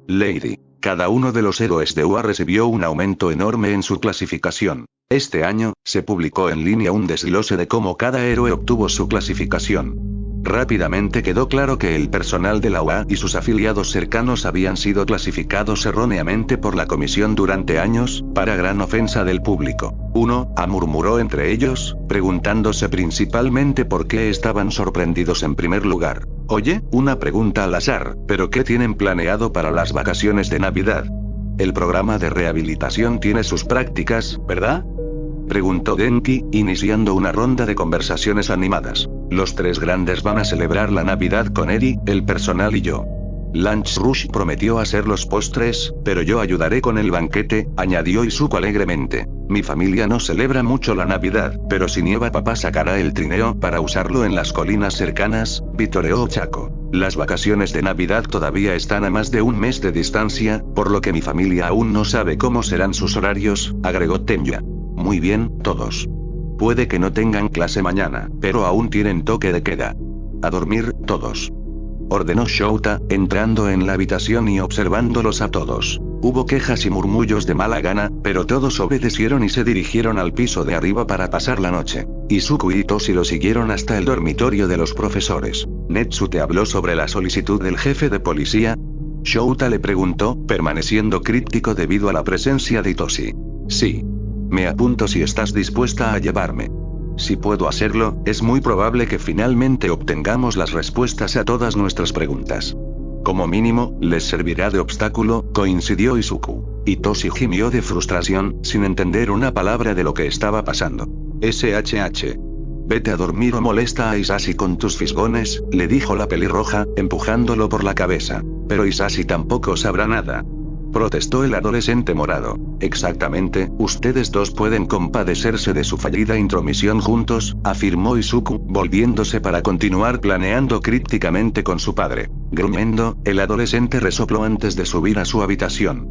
Lady. Cada uno de los héroes de UA recibió un aumento enorme en su clasificación. Este año, se publicó en línea un desglose de cómo cada héroe obtuvo su clasificación. Rápidamente quedó claro que el personal de la UA y sus afiliados cercanos habían sido clasificados erróneamente por la comisión durante años, para gran ofensa del público. Murmuró entre ellos, preguntándose principalmente por qué estaban sorprendidos en primer lugar. Oye, una pregunta al azar, ¿pero qué tienen planeado para las vacaciones de Navidad? El programa de rehabilitación tiene sus prácticas, ¿verdad? Preguntó Denki, iniciando una ronda de conversaciones animadas. Los tres grandes van a celebrar la Navidad con Eri, el personal y yo. Lance Rush prometió hacer los postres, pero yo ayudaré con el banquete, añadió Izuku alegremente. Mi familia no celebra mucho la Navidad, pero si nieva papá sacará el trineo para usarlo en las colinas cercanas, vitoreó Chaco. Las vacaciones de Navidad todavía están a más de un mes de distancia, por lo que mi familia aún no sabe cómo serán sus horarios, agregó Tenya. Muy bien, todos. Puede que no tengan clase mañana, pero aún tienen toque de queda. A dormir, todos. Ordenó Shouta, entrando en la habitación y observándolos a todos. Hubo quejas y murmullos de mala gana, pero todos obedecieron y se dirigieron al piso de arriba para pasar la noche. Izuku y Toshi lo siguieron hasta el dormitorio de los profesores. ¿Netsu te habló sobre la solicitud del jefe de policía? Shouta le preguntó, permaneciendo críptico debido a la presencia de Toshi. Sí. Me apunto si estás dispuesta a llevarme. Si puedo hacerlo, es muy probable que finalmente obtengamos las respuestas a todas nuestras preguntas. Como mínimo, les servirá de obstáculo, coincidió Izuku. Y Toshi gimió de frustración, sin entender una palabra de lo que estaba pasando. SHH. Vete a dormir o molesta a Isashi con tus fisgones, le dijo la pelirroja, empujándolo por la cabeza. Pero Isashi tampoco sabrá nada. Protestó el adolescente morado. Exactamente, ustedes dos pueden compadecerse de su fallida intromisión juntos, afirmó Izuku, volviéndose para continuar planeando crípticamente con su padre. Gruñendo, el adolescente resopló antes de subir a su habitación.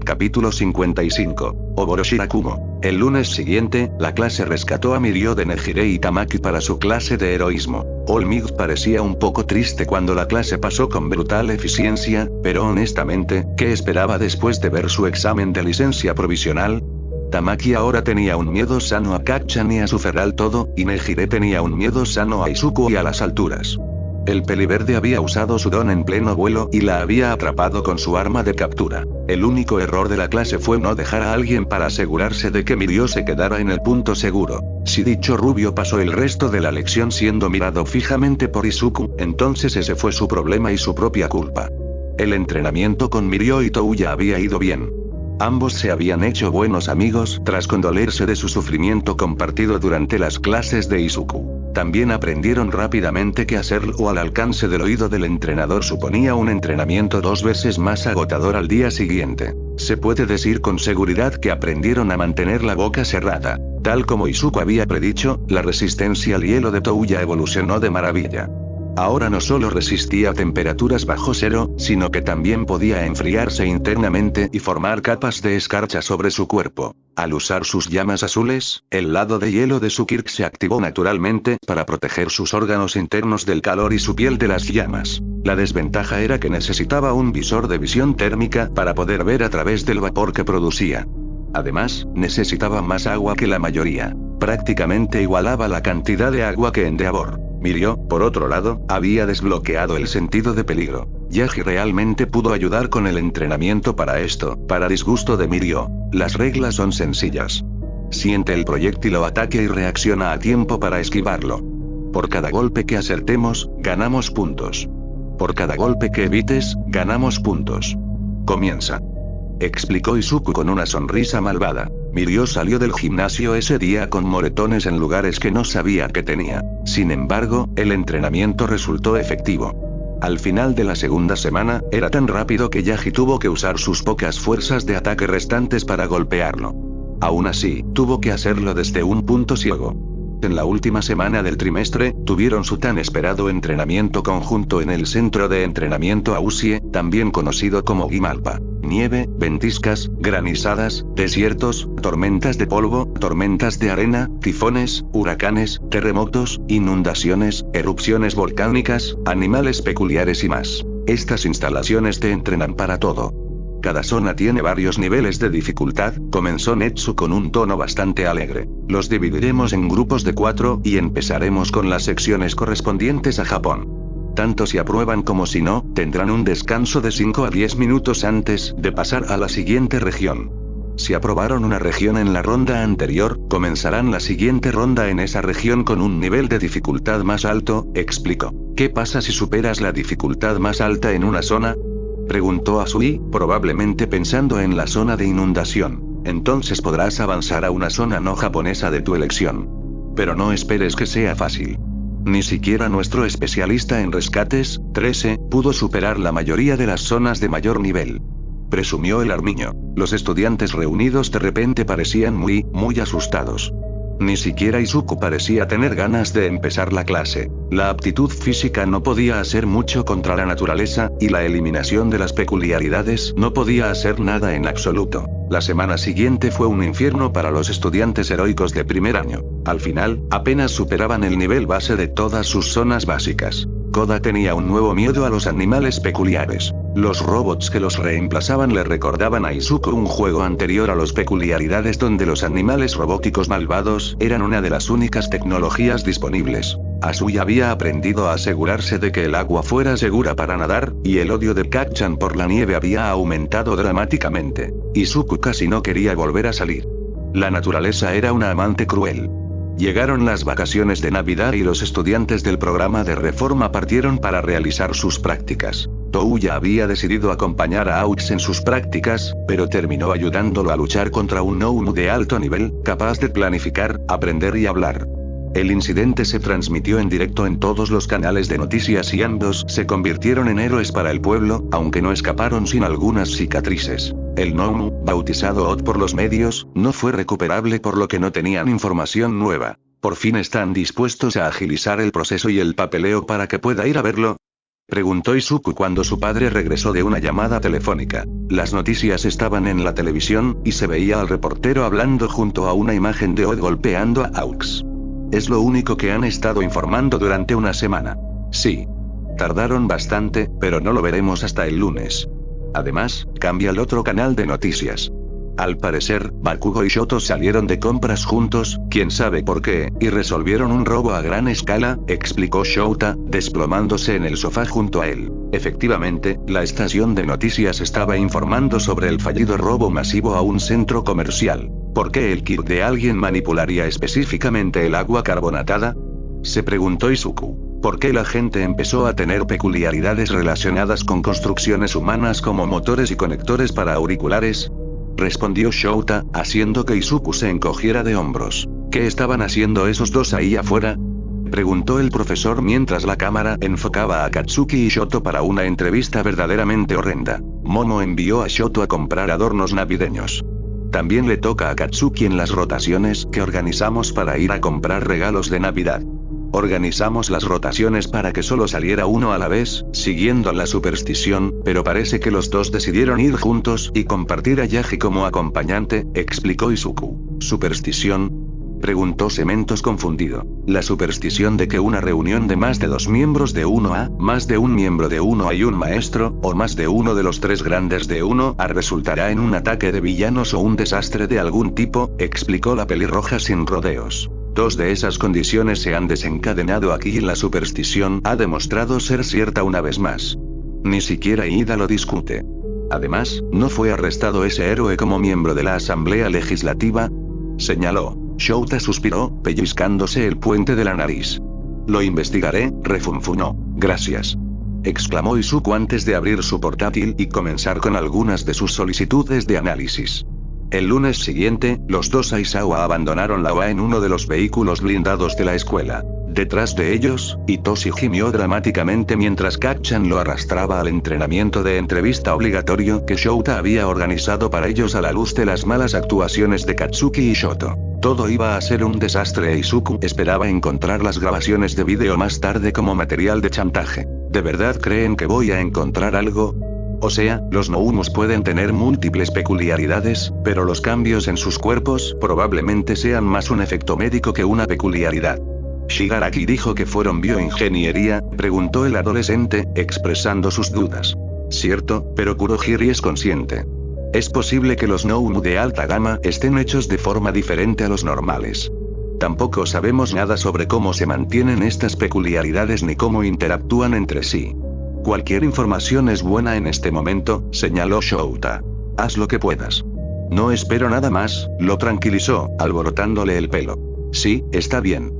Capítulo 55. Oboroshirakumo. El lunes siguiente, la clase rescató a Mirio de Nejire y Tamaki para su clase de heroísmo. Olmig parecía un poco triste cuando la clase pasó con brutal eficiencia, pero honestamente, ¿qué esperaba después de ver su examen de licencia provisional? Tamaki ahora tenía un miedo sano a Kacchan y a su Ferral todo, y Nejire tenía un miedo sano a Izuku y a las alturas. El peliverde había usado su don en pleno vuelo y la había atrapado con su arma de captura. El único error de la clase fue no dejar a alguien para asegurarse de que Mirio se quedara en el punto seguro. Si dicho rubio pasó el resto de la lección siendo mirado fijamente por Izuku, entonces ese fue su problema y su propia culpa. El entrenamiento con Mirio y Touya había ido bien. Ambos se habían hecho buenos amigos tras condolerse de su sufrimiento compartido durante las clases de Izuku. También aprendieron rápidamente que hacerlo al alcance del oído del entrenador suponía un entrenamiento 2 veces más agotador al día siguiente. Se puede decir con seguridad que aprendieron a mantener la boca cerrada. Tal como Izuku había predicho, la resistencia al hielo de Touya evolucionó de maravilla. Ahora no solo resistía a temperaturas bajo cero, sino que también podía enfriarse internamente y formar capas de escarcha sobre su cuerpo. Al usar sus llamas azules, el lado de hielo de su Kirk se activó naturalmente para proteger sus órganos internos del calor y su piel de las llamas. La desventaja era que necesitaba un visor de visión térmica para poder ver a través del vapor que producía. Además, necesitaba más agua que la mayoría. Prácticamente igualaba la cantidad de agua que Endeavor. Mirio, por otro lado, había desbloqueado el sentido de peligro. Yaji realmente pudo ayudar con el entrenamiento para esto, para disgusto de Mirio. Las reglas son sencillas. Siente el proyectil o ataque y reacciona a tiempo para esquivarlo. Por cada golpe que acertemos, ganamos puntos. Por cada golpe que evites, ganamos puntos. Comienza. Explicó Izuku con una sonrisa malvada. Mirio salió del gimnasio ese día con moretones en lugares que no sabía que tenía. Sin embargo, el entrenamiento resultó efectivo. Al final de la segunda semana, era tan rápido que Yaji tuvo que usar sus pocas fuerzas de ataque restantes para golpearlo. Aún así, tuvo que hacerlo desde un punto ciego. En la última semana del trimestre, tuvieron su tan esperado entrenamiento conjunto en el centro de entrenamiento Ausie, también conocido como Gimalpa. Nieve, ventiscas, granizadas, desiertos, tormentas de polvo, tormentas de arena, tifones, huracanes, terremotos, inundaciones, erupciones volcánicas, animales peculiares y más. Estas instalaciones te entrenan para todo. Cada zona tiene varios niveles de dificultad, comenzó Netsu con un tono bastante alegre. Los dividiremos en grupos de 4 y empezaremos con las secciones correspondientes a Japón. Tanto si aprueban como si no, tendrán un descanso de 5 a 10 minutos antes de pasar a la siguiente región. Si aprobaron una región en la ronda anterior, comenzarán la siguiente ronda en esa región con un nivel de dificultad más alto, explicó. ¿Qué pasa si superas la dificultad más alta en una zona? Preguntó Asui, probablemente pensando en la zona de inundación. Entonces podrás avanzar a una zona no japonesa de tu elección. Pero no esperes que sea fácil. Ni siquiera nuestro especialista en rescates, 13, pudo superar la mayoría de las zonas de mayor nivel. Presumió el armiño. Los estudiantes reunidos de repente parecían muy asustados. Ni siquiera Izuku parecía tener ganas de empezar la clase. La aptitud física no podía hacer mucho contra la naturaleza, y la eliminación de las peculiaridades no podía hacer nada en absoluto. La semana siguiente fue un infierno para los estudiantes heroicos de primer año. Al final, apenas superaban el nivel base de todas sus zonas básicas. Koda tenía un nuevo miedo a los animales peculiares. Los robots que los reemplazaban le recordaban a Izuku un juego anterior a las peculiaridades donde los animales robóticos malvados eran una de las únicas tecnologías disponibles. Asui había aprendido a asegurarse de que el agua fuera segura para nadar, y el odio de Kacchan por la nieve había aumentado dramáticamente. Izuku casi no quería volver a salir. La naturaleza era una amante cruel. Llegaron las vacaciones de Navidad y los estudiantes del programa de reforma partieron para realizar sus prácticas. Touya había decidido acompañar a Aux en sus prácticas, pero terminó ayudándolo a luchar contra un Noumu de alto nivel, capaz de planificar, aprender y hablar. El incidente se transmitió en directo en todos los canales de noticias y ambos se convirtieron en héroes para el pueblo, aunque no escaparon sin algunas cicatrices. El Noumu, bautizado Odd por los medios, no fue recuperable por lo que no tenían información nueva. ¿Por fin están dispuestos a agilizar el proceso y el papeleo para que pueda ir a verlo? Preguntó Izuku cuando su padre regresó de una llamada telefónica. Las noticias estaban en la televisión, y se veía al reportero hablando junto a una imagen de Odd golpeando a Aux. Es lo único que han estado informando durante una semana. Sí. Tardaron bastante, pero no lo veremos hasta el lunes. Además, cambia el otro canal de noticias. Al parecer, Bakugo y Shoto salieron de compras juntos, quién sabe por qué, y resolvieron un robo a gran escala, explicó Shouta, desplomándose en el sofá junto a él. Efectivamente, la estación de noticias estaba informando sobre el fallido robo masivo a un centro comercial. ¿Por qué el kit de alguien manipularía específicamente el agua carbonatada? Se preguntó Izuku. ¿Por qué la gente empezó a tener peculiaridades relacionadas con construcciones humanas como motores y conectores para auriculares? Respondió Shouta, haciendo que Izuku se encogiera de hombros. ¿Qué estaban haciendo esos dos ahí afuera? Preguntó el profesor mientras la cámara enfocaba a Katsuki y Shoto para una entrevista verdaderamente horrenda. Momo envió a Shoto a comprar adornos navideños. También le toca a Katsuki en las rotaciones que organizamos para ir a comprar regalos de Navidad. Organizamos las rotaciones para que solo saliera uno a la vez, siguiendo la superstición, pero parece que los dos decidieron ir juntos y compartir a Yaji como acompañante, explicó Izuku. ¿Superstición? Preguntó Cementos confundido. La superstición de que una reunión de más de 2 miembros de 1A, más de un miembro de 1A y un maestro, o más de uno de los 3 grandes de 1A resultará en un ataque de villanos o un desastre de algún tipo, explicó la pelirroja sin rodeos. 2 de esas condiciones se han desencadenado aquí y la superstición ha demostrado ser cierta una vez más. Ni siquiera Ida lo discute. Además, ¿no fue arrestado ese héroe como miembro de la Asamblea Legislativa? Señaló. Shouta suspiró, pellizcándose el puente de la nariz. Lo investigaré, refunfuñó. Gracias. Exclamó Izuku antes de abrir su portátil y comenzar con algunas de sus solicitudes de análisis. El lunes siguiente, los dos Aizawa abandonaron la OA en uno de los vehículos blindados de la escuela. Detrás de ellos, Itoshi gimió dramáticamente mientras Kacchan lo arrastraba al entrenamiento de entrevista obligatorio que Shouta había organizado para ellos a la luz de las malas actuaciones de Katsuki y Shoto. Todo iba a ser un desastre e Izuku esperaba encontrar las grabaciones de vídeo más tarde como material de chantaje. ¿De verdad creen que voy a encontrar algo? O sea, los Noumus pueden tener múltiples peculiaridades, pero los cambios en sus cuerpos probablemente sean más un efecto médico que una peculiaridad. ¿Shigaraki dijo que fueron bioingeniería?, preguntó el adolescente, expresando sus dudas. Cierto, pero Kurohiri es consciente. Es posible que los Noumu de alta gama estén hechos de forma diferente a los normales. Tampoco sabemos nada sobre cómo se mantienen estas peculiaridades ni cómo interactúan entre sí. Cualquier información es buena en este momento, señaló Shouta. Haz lo que puedas. No espero nada más, lo tranquilizó, alborotándole el pelo. Sí, está bien.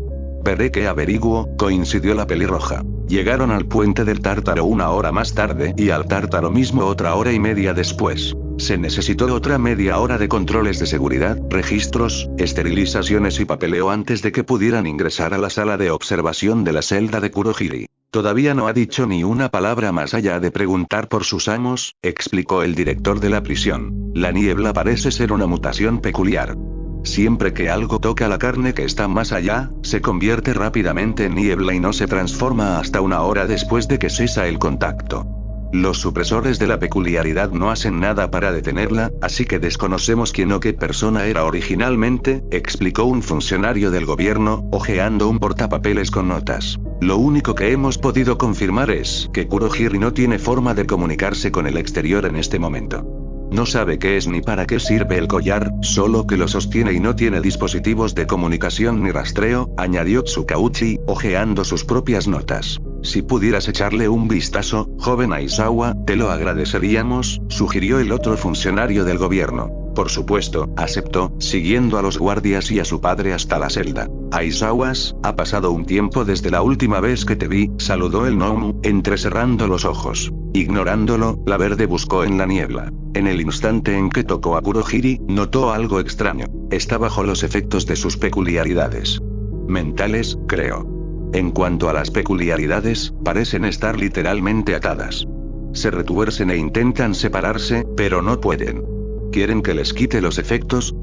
Veré que averiguo, coincidió la pelirroja. Llegaron al puente del Tártaro 1 hora más tarde y al Tártaro mismo otra hora y media después. Se necesitó otra media hora de controles de seguridad, registros, esterilizaciones y papeleo antes de que pudieran ingresar a la sala de observación de la celda de Kurohiri. Todavía no ha dicho ni una palabra más allá de preguntar por sus amos, explicó el director de la prisión. La niebla parece ser una mutación peculiar. Siempre que algo toca la carne que está más allá, se convierte rápidamente en niebla y no se transforma hasta 1 hora después de que cesa el contacto. Los supresores de la peculiaridad no hacen nada para detenerla, así que desconocemos quién o qué persona era originalmente, explicó un funcionario del gobierno, hojeando un portapapeles con notas. Lo único que hemos podido confirmar es que Kurohiri no tiene forma de comunicarse con el exterior en este momento. No sabe qué es ni para qué sirve el collar, solo que lo sostiene y no tiene dispositivos de comunicación ni rastreo, añadió Tsukauchi, hojeando sus propias notas. Si pudieras echarle un vistazo, joven Aizawa, te lo agradeceríamos, sugirió el otro funcionario del gobierno. Por supuesto, aceptó, siguiendo a los guardias y a su padre hasta la celda. Aizawas, ha pasado un tiempo desde la última vez que te vi, saludó el gnomo, entrecerrando los ojos. Ignorándolo, la verde buscó en la niebla. En el instante en que tocó a Kurohiri, notó algo extraño. Está bajo los efectos de sus peculiaridades mentales, creo. En cuanto a las peculiaridades, parecen estar literalmente atadas. Se retuercen e intentan separarse, pero no pueden. ¿Quieren que les quite los efectos?,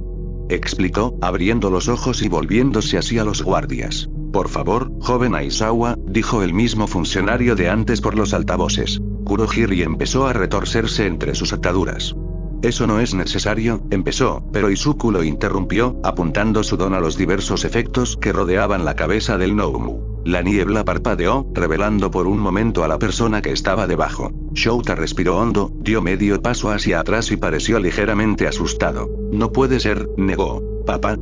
explicó, abriendo los ojos y volviéndose hacia los guardias. Por favor, joven Aizawa, dijo el mismo funcionario de antes por los altavoces. Kurohiri empezó a retorcerse entre sus ataduras. Eso no es necesario, empezó, pero Izuku lo interrumpió, apuntando su don a los diversos efectos que rodeaban la cabeza del gnomo. La niebla parpadeó, revelando por un momento a la persona que estaba debajo. Shouta respiró hondo, dio medio paso hacia atrás y pareció ligeramente asustado. No puede ser, negó. ¿Papá?,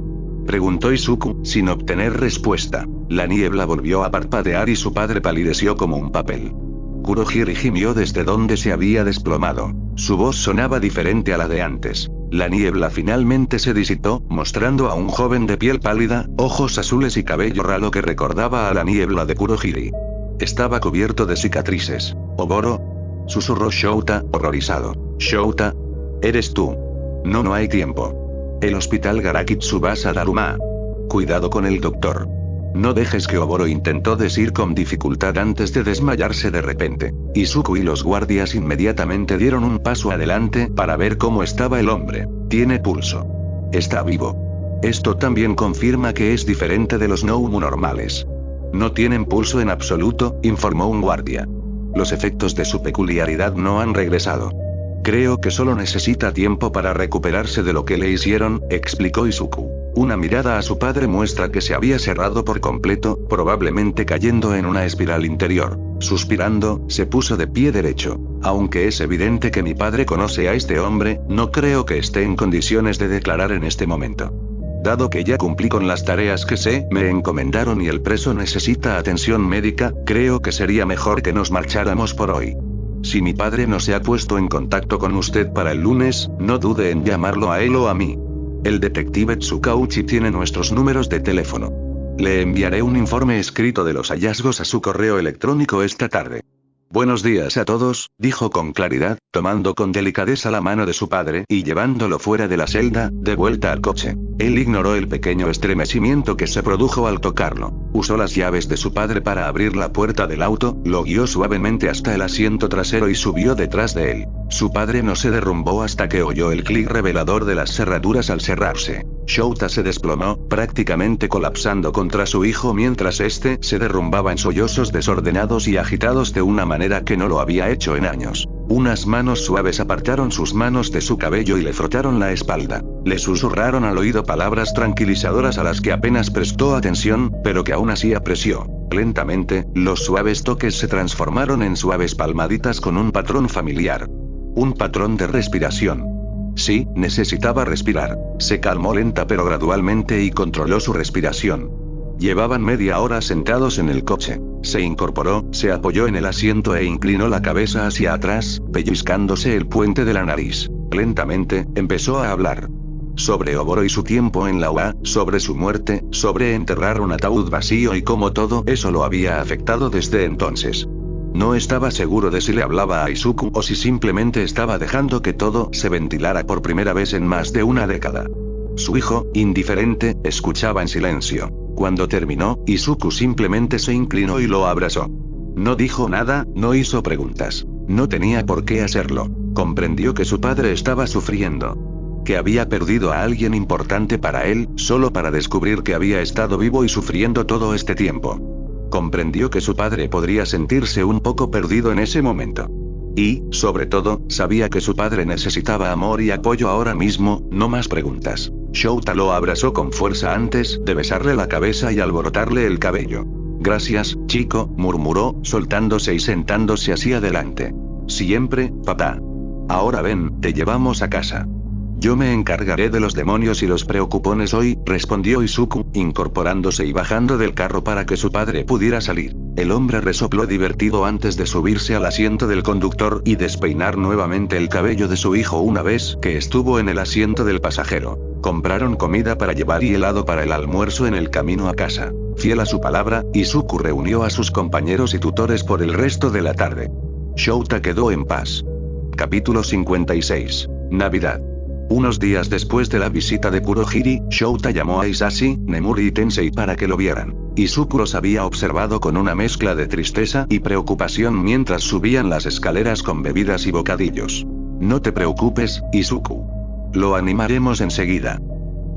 preguntó Izuku, sin obtener respuesta. La niebla volvió a parpadear y su padre palideció como un papel. Kurohiri gimió desde donde se había desplomado. Su voz sonaba diferente a la de antes. La niebla finalmente se disipó, mostrando a un joven de piel pálida, ojos azules y cabello ralo que recordaba a la niebla de Kurohiri. Estaba cubierto de cicatrices. ¿Oboro?, susurró Shouta, horrorizado. Shouta, ¿eres tú? No hay tiempo. El hospital Garaki Tsubasa Daruma. Cuidado con el doctor. No dejes que Oboro, intentó decir con dificultad antes de desmayarse de repente. Izuku y los guardias inmediatamente dieron un paso adelante para ver cómo estaba el hombre. Tiene pulso. Está vivo. Esto también confirma que es diferente de los gnomo normales. No tienen pulso en absoluto, informó un guardia. Los efectos de su peculiaridad no han regresado. Creo que solo necesita tiempo para recuperarse de lo que le hicieron, explicó Izuku. Una mirada a su padre muestra que se había cerrado por completo, probablemente cayendo en una espiral interior. Suspirando, se puso de pie derecho. Aunque es evidente que mi padre conoce a este hombre, no creo que esté en condiciones de declarar en este momento. Dado que ya cumplí con las tareas que me encomendaron y el preso necesita atención médica, creo que sería mejor que nos marcháramos por hoy. Si mi padre no se ha puesto en contacto con usted para el lunes, no dude en llamarlo a él o a mí. El detective Tsukauchi tiene nuestros números de teléfono. Le enviaré un informe escrito de los hallazgos a su correo electrónico esta tarde. Buenos días a todos, dijo con claridad, tomando con delicadeza la mano de su padre y llevándolo fuera de la celda, de vuelta al coche. Él ignoró el pequeño estremecimiento que se produjo al tocarlo. Usó las llaves de su padre para abrir la puerta del auto, lo guió suavemente hasta el asiento trasero y subió detrás de él. Su padre no se derrumbó hasta que oyó el clic revelador de las cerraduras al cerrarse. Shouta se desplomó, prácticamente colapsando contra su hijo mientras este se derrumbaba en sollozos desordenados y agitados de una manera que no lo había hecho en años. Unas manos suaves apartaron sus manos de su cabello y le frotaron la espalda. Le susurraron al oído palabras tranquilizadoras a las que apenas prestó atención, pero que aún así apreció. Lentamente, los suaves toques se transformaron en suaves palmaditas con un patrón familiar. Un patrón de respiración. Sí, necesitaba respirar. Se calmó lenta pero gradualmente y controló su respiración. Llevaban media hora sentados en el coche. Se incorporó, se apoyó en el asiento e inclinó la cabeza hacia atrás, pellizcándose el puente de la nariz. Lentamente, empezó a hablar. Sobre Oboro y su tiempo en la UA, sobre su muerte, sobre enterrar un ataúd vacío y cómo todo eso lo había afectado desde entonces. No estaba seguro de si le hablaba a Izuku o si simplemente estaba dejando que todo se ventilara por primera vez en más de una década. Su hijo, indiferente, escuchaba en silencio. Cuando terminó, Izuku simplemente se inclinó y lo abrazó. No dijo nada, no hizo preguntas. No tenía por qué hacerlo. Comprendió que su padre estaba sufriendo. Que había perdido a alguien importante para él, solo para descubrir que había estado vivo y sufriendo todo este tiempo. Comprendió que su padre podría sentirse un poco perdido en ese momento. Y, sobre todo, sabía que su padre necesitaba amor y apoyo ahora mismo, no más preguntas. Shouta lo abrazó con fuerza antes de besarle la cabeza y alborotarle el cabello. Gracias, chico, murmuró, soltándose y sentándose hacia adelante. Siempre, papá. Ahora ven, te llevamos a casa. Yo me encargaré de los demonios y los preocupones hoy, respondió Izuku, incorporándose y bajando del carro para que su padre pudiera salir. El hombre resopló divertido antes de subirse al asiento del conductor y despeinar nuevamente el cabello de su hijo una vez que estuvo en el asiento del pasajero. Compraron comida para llevar y helado para el almuerzo en el camino a casa. Fiel a su palabra, Izuku reunió a sus compañeros y tutores por el resto de la tarde. Shouta quedó en paz. Capítulo 56. Navidad. Unos días después de la visita de Kurohiri, Shouta llamó a Isashi, Nemuri y Tensei para que lo vieran. Izuku los había observado con una mezcla de tristeza y preocupación mientras subían las escaleras con bebidas y bocadillos. No te preocupes, Izuku. Lo animaremos enseguida.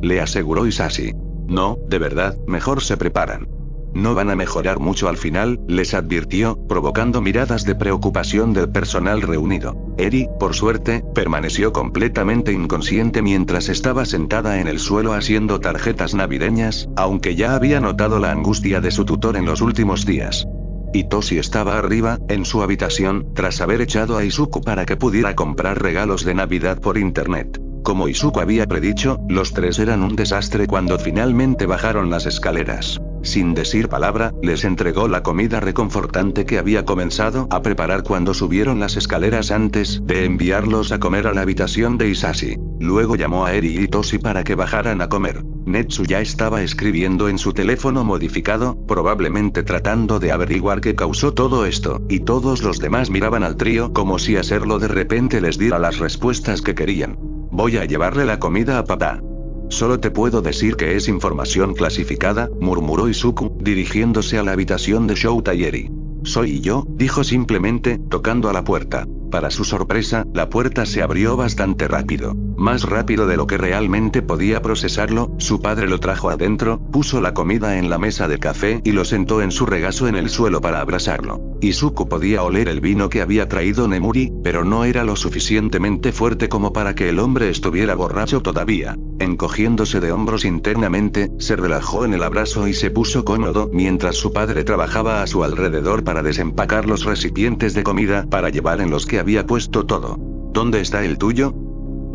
Le aseguró Isashi. No, de verdad, mejor se preparan. No van a mejorar mucho al final, les advirtió, provocando miradas de preocupación del personal reunido. Eri, por suerte, permaneció completamente inconsciente mientras estaba sentada en el suelo haciendo tarjetas navideñas, aunque ya había notado la angustia de su tutor en los últimos días. Hitoshi estaba arriba, en su habitación, tras haber echado a Izuku para que pudiera comprar regalos de Navidad por internet. Como Izuku había predicho, los tres eran un desastre cuando finalmente bajaron las escaleras. Sin decir palabra, les entregó la comida reconfortante que había comenzado a preparar cuando subieron las escaleras antes de enviarlos a comer a la habitación de Isashi. Luego llamó a Eri y Hitoshi para que bajaran a comer. Netsu ya estaba escribiendo en su teléfono modificado, probablemente tratando de averiguar qué causó todo esto, y todos los demás miraban al trío como si hacerlo de repente les diera las respuestas que querían. Voy a llevarle la comida a papá. Solo te puedo decir que es información clasificada, murmuró Izuku, dirigiéndose a la habitación de Shouta y Eri. Soy yo, dijo simplemente, tocando a la puerta. Para su sorpresa, la puerta se abrió bastante rápido. Más rápido de lo que realmente podía procesarlo, su padre lo trajo adentro, puso la comida en la mesa de café y lo sentó en su regazo en el suelo para abrazarlo. Izuku podía oler el vino que había traído Nemuri, pero no era lo suficientemente fuerte como para que el hombre estuviera borracho todavía. Encogiéndose de hombros internamente, se relajó en el abrazo y se puso cómodo mientras su padre trabajaba a su alrededor para desempacar los recipientes de comida para llevar en los que había puesto todo. ¿Dónde está el tuyo?,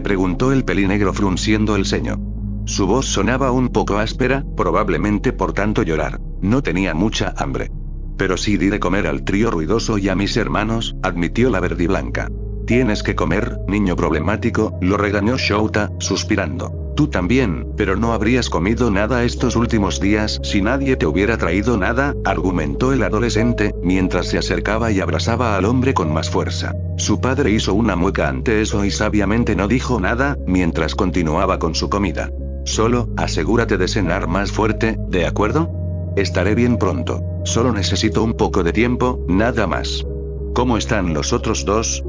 preguntó el pelinegro frunciendo el ceño. Su voz sonaba un poco áspera, probablemente por tanto llorar. No tenía mucha hambre. Pero sí di de comer al trío ruidoso y a mis hermanos, admitió la verdiblanca. Tienes que comer, niño problemático, lo regañó Shouta, suspirando. Tú también, pero no habrías comido nada estos últimos días si nadie te hubiera traído nada, argumentó el adolescente, mientras se acercaba y abrazaba al hombre con más fuerza. Su padre hizo una mueca ante eso y sabiamente no dijo nada, mientras continuaba con su comida. Solo, asegúrate de cenar más fuerte, ¿de acuerdo? Estaré bien pronto. Solo necesito un poco de tiempo, nada más. ¿Cómo están los otros dos?,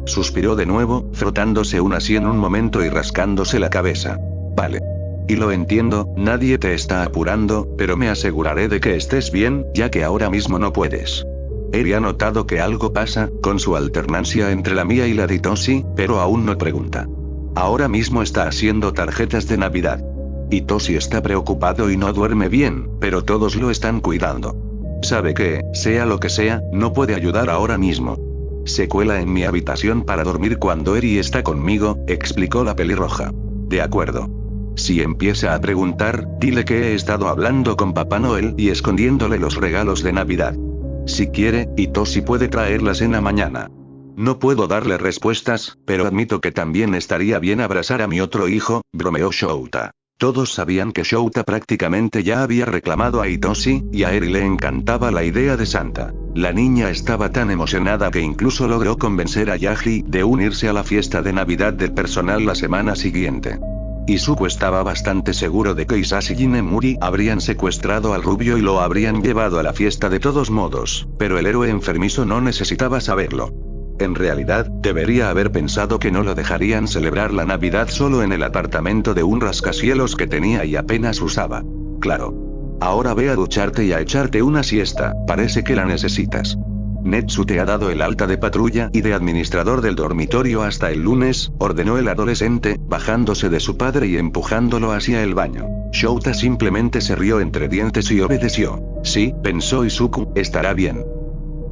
suspiró de nuevo, frotándose una sien un momento y rascándose la cabeza. Vale. Y lo entiendo, nadie te está apurando, pero me aseguraré de que estés bien, ya que ahora mismo no puedes. Eri ha notado que algo pasa, con su alternancia entre la mía y la de Hitoshi, pero aún no pregunta. Ahora mismo está haciendo tarjetas de Navidad. Hitoshi está preocupado y no duerme bien, pero todos lo están cuidando. Sabe que, sea lo que sea, no puede ayudar ahora mismo. Se cuela en mi habitación para dormir cuando Eri está conmigo, explicó la pelirroja. De acuerdo. Si empieza a preguntar, dile que he estado hablando con Papá Noel y escondiéndole los regalos de Navidad. Si quiere, Hitoshi puede traer la cena mañana. No puedo darle respuestas, pero admito que también estaría bien abrazar a mi otro hijo, bromeó Shouta. Todos sabían que Shouta prácticamente ya había reclamado a Hitoshi, y a Eri le encantaba la idea de Santa. La niña estaba tan emocionada que incluso logró convencer a Yaji de unirse a la fiesta de Navidad del personal la semana siguiente. Izuku estaba bastante seguro de que Hisashi y Nemuri habrían secuestrado al rubio y lo habrían llevado a la fiesta de todos modos, pero el héroe enfermizo no necesitaba saberlo. En realidad, debería haber pensado que no lo dejarían celebrar la Navidad solo en el apartamento de un rascacielos que tenía y apenas usaba. Claro. Ahora ve a ducharte y a echarte una siesta, parece que la necesitas. Netsu te ha dado el alta de patrulla y de administrador del dormitorio hasta el lunes, ordenó el adolescente, bajándose de su padre y empujándolo hacia el baño. Shouta simplemente se rió entre dientes y obedeció. Sí, pensó Izuku, estará bien.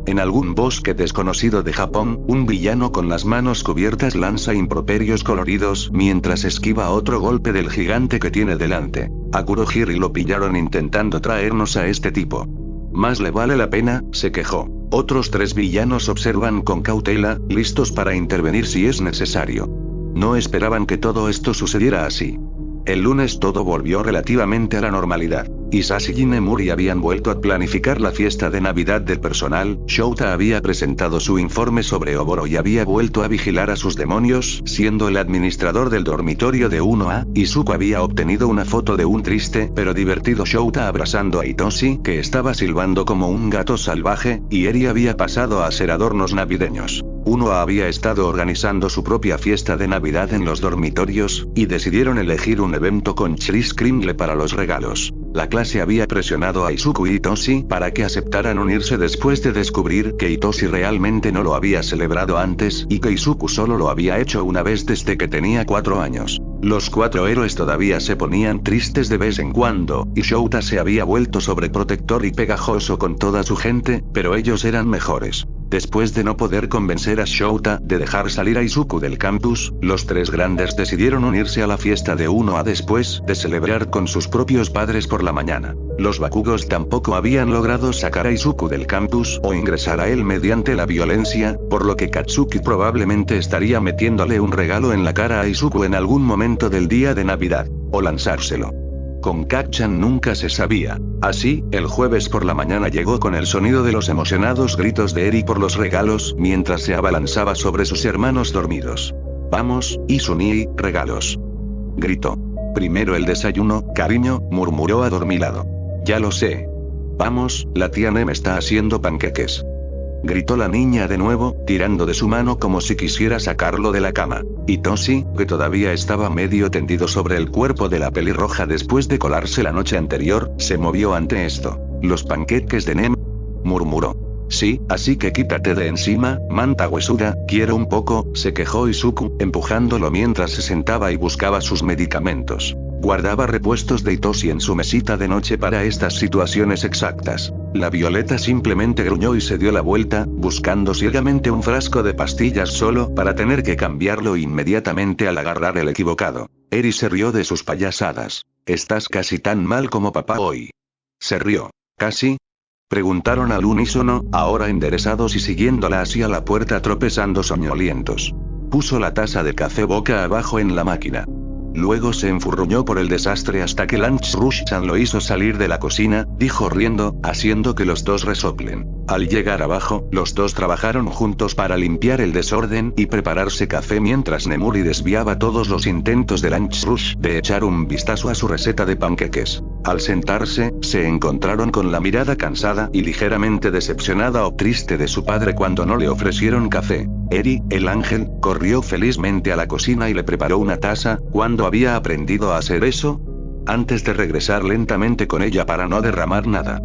En algún bosque desconocido de Japón, un villano con las manos cubiertas lanza improperios coloridos mientras esquiva otro golpe del gigante que tiene delante. A Kurohiri lo pillaron intentando traernos a este tipo. Más le vale la pena, se quejó. Otros 3 villanos observan con cautela, listos para intervenir si es necesario. No esperaban que todo esto sucediera así. El lunes todo volvió relativamente a la normalidad. Hisashi y Nemuri habían vuelto a planificar la fiesta de Navidad del personal, Shouta había presentado su informe sobre Oboro y había vuelto a vigilar a sus demonios, siendo el administrador del dormitorio de 1A, Izuku había obtenido una foto de un triste pero divertido Shouta abrazando a Hitoshi, que estaba silbando como un gato salvaje, y Eri había pasado a ser adornos navideños. 1A había estado organizando su propia fiesta de Navidad en los dormitorios, y decidieron elegir un evento con Chris Kringle para los regalos. La clase había presionado a Izuku y Hitoshi para que aceptaran unirse después de descubrir que Hitoshi realmente no lo había celebrado antes y que Izuku solo lo había hecho una vez desde que tenía 4 años. Los 4 héroes todavía se ponían tristes de vez en cuando, y Shouta se había vuelto sobreprotector y pegajoso con toda su gente, pero ellos eran mejores. Después de no poder convencer a Shouta de dejar salir a Izuku del campus, los 3 grandes decidieron unirse a la fiesta de 1A después de celebrar con sus propios padres por la mañana. Los Bakugos tampoco habían logrado sacar a Izuku del campus o ingresar a él mediante la violencia, por lo que Katsuki probablemente estaría metiéndole un regalo en la cara a Izuku en algún momento del día de Navidad, o lanzárselo. Con Kacchan nunca se sabía. Así, el jueves por la mañana llegó con el sonido de los emocionados gritos de Eri por los regalos mientras se abalanzaba sobre sus hermanos dormidos. «Vamos, Izuni, regalos», gritó. «Primero el desayuno, cariño», murmuró adormilado. «Ya lo sé. Vamos, la tía Nem está haciendo panqueques», gritó la niña de nuevo, tirando de su mano como si quisiera sacarlo de la cama. Hitoshi, que todavía estaba medio tendido sobre el cuerpo de la pelirroja después de colarse la noche anterior, se movió ante esto. «¿Los panqueques de Nem?», murmuró. «Sí, así que quítate de encima, manta huesuda, quiero un poco», se quejó Izuku, empujándolo mientras se sentaba y buscaba sus medicamentos. Guardaba repuestos de Hitoshi en su mesita de noche para estas situaciones exactas. La Violeta simplemente gruñó y se dio la vuelta, buscando ciegamente un frasco de pastillas solo para tener que cambiarlo inmediatamente al agarrar el equivocado. Eri se rió de sus payasadas. «Estás casi tan mal como papá hoy». Se rió. «¿Casi?», preguntaron al unísono, ahora enderezados y siguiéndola hacia la puerta tropezando soñolientos. Puso la taza de café boca abajo en la máquina. Luego se enfurruñó por el desastre hasta que Lance Rush-chan lo hizo salir de la cocina, dijo riendo, haciendo que los dos resoplen. Al llegar abajo, los dos trabajaron juntos para limpiar el desorden y prepararse café mientras Nemuri desviaba todos los intentos de Lance Rush de echar un vistazo a su receta de panqueques. Al sentarse, se encontraron con la mirada cansada y ligeramente decepcionada o triste de su padre cuando no le ofrecieron café. Eri, el ángel, corrió felizmente a la cocina y le preparó una taza. ¿Cuándo había aprendido a hacer eso? Antes de regresar lentamente con ella para no derramar nada.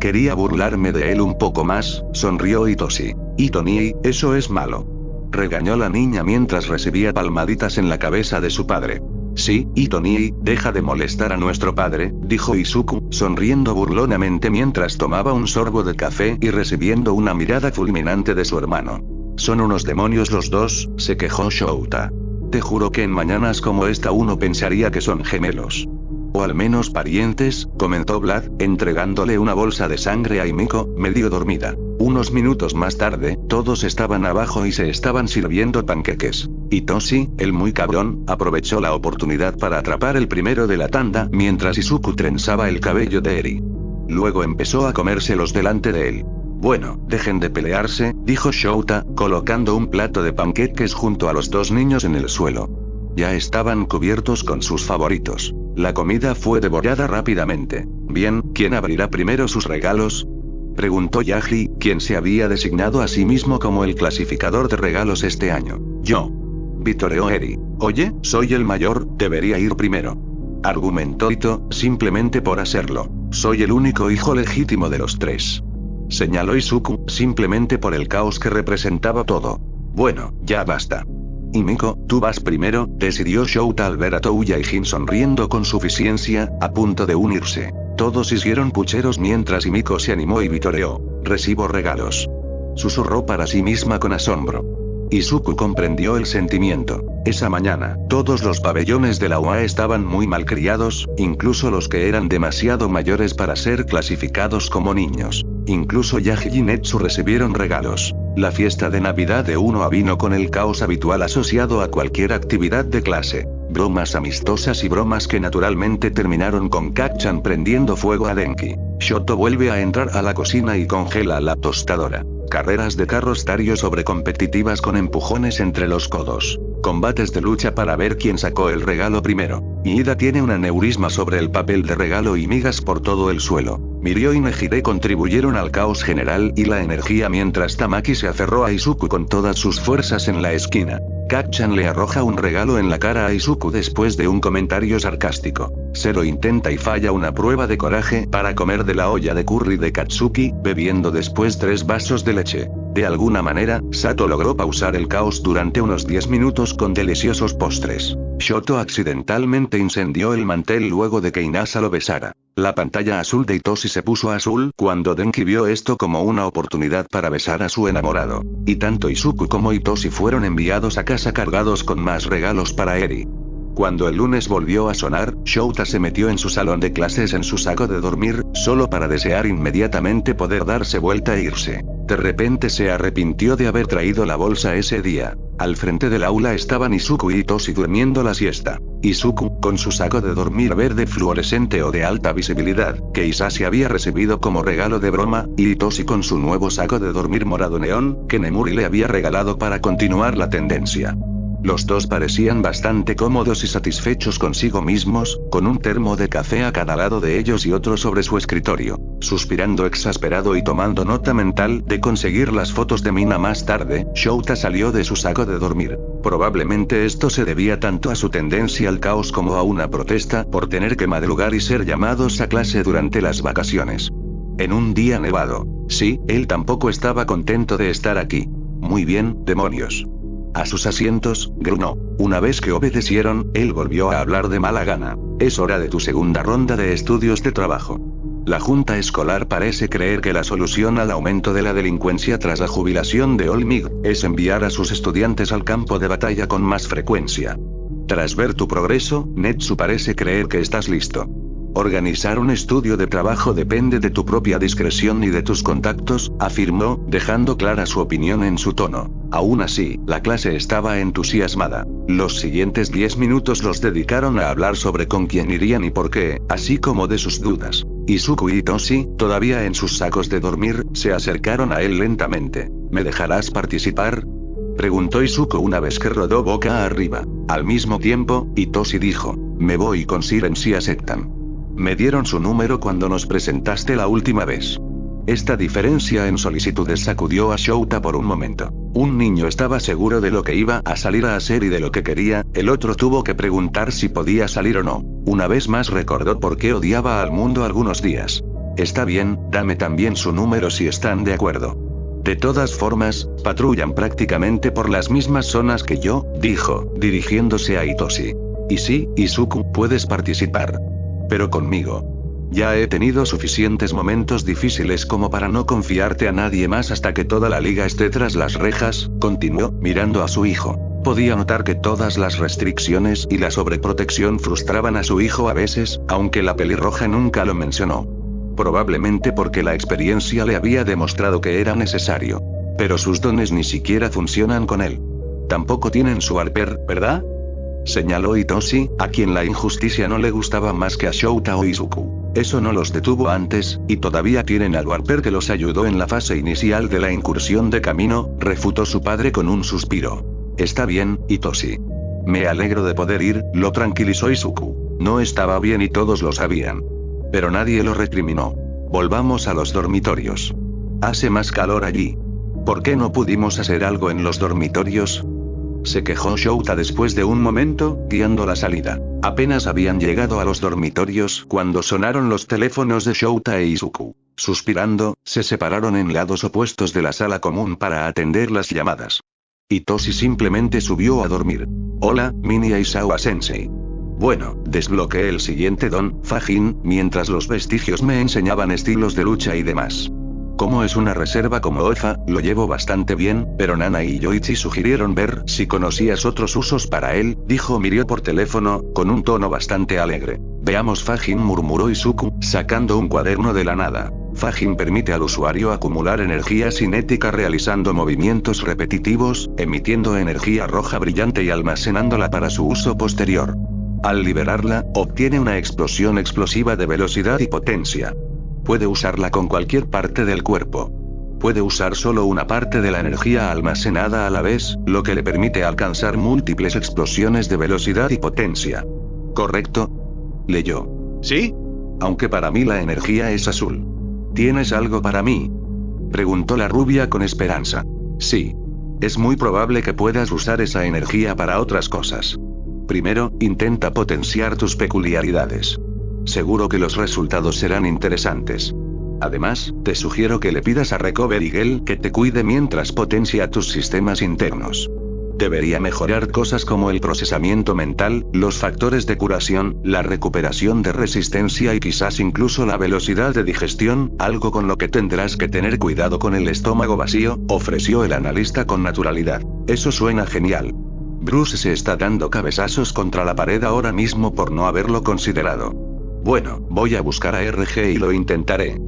Quería burlarme de él un poco más, sonrió Hitoshi. «Itoni, eso es malo», regañó la niña mientras recibía palmaditas en la cabeza de su padre. «Sí, Itoni, deja de molestar a nuestro padre», dijo Izuku, sonriendo burlonamente mientras tomaba un sorbo de café y recibiendo una mirada fulminante de su hermano. «Son unos demonios los dos», se quejó Shouta. «Te juro que en mañanas como esta uno pensaría que son gemelos. O al menos parientes», comentó Vlad, entregándole una bolsa de sangre a Himiko, medio dormida. Unos minutos más tarde, todos estaban abajo y se estaban sirviendo panqueques. Hitoshi, el muy cabrón, aprovechó la oportunidad para atrapar el primero de la tanda mientras Izuku trenzaba el cabello de Eri. Luego empezó a comérselos delante de él. Bueno, dejen de pelearse, dijo Shouta, colocando un plato de panqueques junto a los dos niños en el suelo. Ya estaban cubiertos con sus favoritos. La comida fue devorada rápidamente. Bien, ¿quién abrirá primero sus regalos? Preguntó Yaji, quien se había designado a sí mismo como el clasificador de regalos este año. Yo. Vitoreó Eri. Oye, soy el mayor, debería ir primero. Argumentó Ito, simplemente por hacerlo. Soy el único hijo legítimo de los tres. Señaló Izuku, simplemente por el caos que representaba todo. Bueno, ya basta. Y Miko, tú vas primero, decidió Shouta al ver a Touya y Jin sonriendo con suficiencia, a punto de unirse. Todos hicieron pucheros mientras Miko se animó y vitoreó. Recibo regalos. Susurró para sí misma con asombro. Izuku comprendió el sentimiento. Esa mañana, todos los pabellones de la UA estaban muy malcriados, incluso los que eran demasiado mayores para ser clasificados como niños. Incluso Yaji y Netsu recibieron regalos. La fiesta de Navidad de Unoa vino con el caos habitual asociado a cualquier actividad de clase. Bromas amistosas y bromas que naturalmente terminaron con Kacchan prendiendo fuego a Denki. Shoto vuelve a entrar a la cocina y congela la tostadora. Carreras de carros Tario sobre competitivas con empujones entre los codos. Combates de lucha para ver quién sacó el regalo primero. Ida tiene un aneurisma sobre el papel de regalo y migas por todo el suelo. Mirio y Nejire contribuyeron al caos general y la energía mientras Tamaki se aferró a Izuku con todas sus fuerzas en la esquina. Kacchan le arroja un regalo en la cara a Izuku después de un comentario sarcástico. Zero intenta y falla una prueba de coraje para comer de la olla de curry de Katsuki, bebiendo después 3 vasos de leche. De alguna manera, Sato logró pausar el caos durante unos 10 minutos con deliciosos postres. Shoto accidentalmente incendió el mantel luego de que Inasa lo besara. La pantalla azul de Hitoshi se puso azul cuando Denki vio esto como una oportunidad para besar a su enamorado. Y tanto Izuku como Hitoshi fueron enviados a casa cargados con más regalos para Eri. Cuando el lunes volvió a sonar, Shouta se metió en su salón de clases en su saco de dormir, solo para desear inmediatamente poder darse vuelta e irse. De repente se arrepintió de haber traído la bolsa ese día. Al frente del aula estaban Izuku y Hitoshi durmiendo la siesta. Izuku, con su saco de dormir verde fluorescente o de alta visibilidad, que Isashi había recibido como regalo de broma, y Hitoshi con su nuevo saco de dormir morado neón, que Nemuri le había regalado para continuar la tendencia. Los dos parecían bastante cómodos y satisfechos consigo mismos, con un termo de café a cada lado de ellos y otro sobre su escritorio. Suspirando exasperado y tomando nota mental de conseguir las fotos de Mina más tarde, Shouta salió de su saco de dormir. Probablemente esto se debía tanto a su tendencia al caos como a una protesta por tener que madrugar y ser llamados a clase durante las vacaciones. En un día nevado. Sí, él tampoco estaba contento de estar aquí. Muy bien, demonios. A sus asientos, gruñó. Una vez que obedecieron, él volvió a hablar de mala gana. Es hora de tu segunda ronda de estudios de trabajo. La junta escolar parece creer que la solución al aumento de la delincuencia tras la jubilación de Olmig es enviar a sus estudiantes al campo de batalla con más frecuencia. Tras ver tu progreso, Netsu parece creer que estás listo. Organizar un estudio de trabajo depende de tu propia discreción y de tus contactos, afirmó, dejando clara su opinión en su tono. Aún así, la clase estaba entusiasmada. Los siguientes 10 minutos los dedicaron a hablar sobre con quién irían y por qué, así como de sus dudas. Izuku y Hitoshi, todavía en sus sacos de dormir, se acercaron a él lentamente. ¿Me dejarás participar?, preguntó Izuku una vez que rodó boca arriba. Al mismo tiempo, Hitoshi dijo, me voy con Siren si aceptan. Me dieron su número cuando nos presentaste la última vez. Esta diferencia en solicitudes sacudió a Shouta por un momento. Un niño estaba seguro de lo que iba a salir a hacer y de lo que quería, el otro tuvo que preguntar si podía salir o no. Una vez más recordó por qué odiaba al mundo algunos días. Está bien, dame también su número si están de acuerdo. De todas formas, patrullan prácticamente por las mismas zonas que yo, dijo, dirigiéndose a Hitoshi. Y sí, Izuku, puedes participar. Pero conmigo. Ya he tenido suficientes momentos difíciles como para no confiarte a nadie más hasta que toda la liga esté tras las rejas, continuó, mirando a su hijo. Podía notar que todas las restricciones y la sobreprotección frustraban a su hijo a veces, aunque la pelirroja nunca lo mencionó. Probablemente porque la experiencia le había demostrado que era necesario. Pero sus dones ni siquiera funcionan con él. Tampoco tienen su Warper, ¿verdad? Señaló Hitoshi, a quien la injusticia no le gustaba más que a Shouta o Izuku. Eso no los detuvo antes, y todavía tienen al Warper que los ayudó en la fase inicial de la incursión de camino, refutó su padre con un suspiro. Está bien, Hitoshi. Me alegro de poder ir, lo tranquilizó Izuku. No estaba bien y todos lo sabían. Pero nadie lo recriminó. Volvamos a los dormitorios. Hace más calor allí. ¿Por qué no pudimos hacer algo en los dormitorios? Se quejó Shouta después de un momento, guiando la salida. Apenas habían llegado a los dormitorios cuando sonaron los teléfonos de Shouta e Izuku. Suspirando, se separaron en lados opuestos de la sala común para atender las llamadas. Hitoshi simplemente subió a dormir. Hola, Minya Aizawa-sensei. Bueno, desbloqueé el siguiente don, Fajin, mientras los vestigios me enseñaban estilos de lucha y demás. Como es una reserva como Ofa, lo llevo bastante bien, pero Nana y Yoichi sugirieron ver si conocías otros usos para él, dijo Mirio por teléfono, con un tono bastante alegre. Veamos, Fajin, murmuró Izuku, sacando un cuaderno de la nada. Fajin permite al usuario acumular energía cinética realizando movimientos repetitivos, emitiendo energía roja brillante y almacenándola para su uso posterior. Al liberarla, obtiene una explosión explosiva de velocidad y potencia. Puede usarla con cualquier parte del cuerpo. Puede usar solo una parte de la energía almacenada a la vez, lo que le permite alcanzar múltiples explosiones de velocidad y potencia. ¿Correcto? Leyó. ¿Sí? Aunque para mí la energía es azul. ¿Tienes algo para mí? Preguntó la rubia con esperanza. Sí. Es muy probable que puedas usar esa energía para otras cosas. Primero, intenta potenciar tus peculiaridades. Seguro que los resultados serán interesantes. Además, te sugiero que le pidas a Recovery Girl que te cuide mientras potencia tus sistemas internos. Debería mejorar cosas como el procesamiento mental, los factores de curación, la recuperación de resistencia y quizás incluso la velocidad de digestión, algo con lo que tendrás que tener cuidado con el estómago vacío, ofreció el analista con naturalidad. Eso suena genial. Bruce se está dando cabezazos contra la pared ahora mismo por no haberlo considerado. Bueno, voy a buscar a RG y lo intentaré.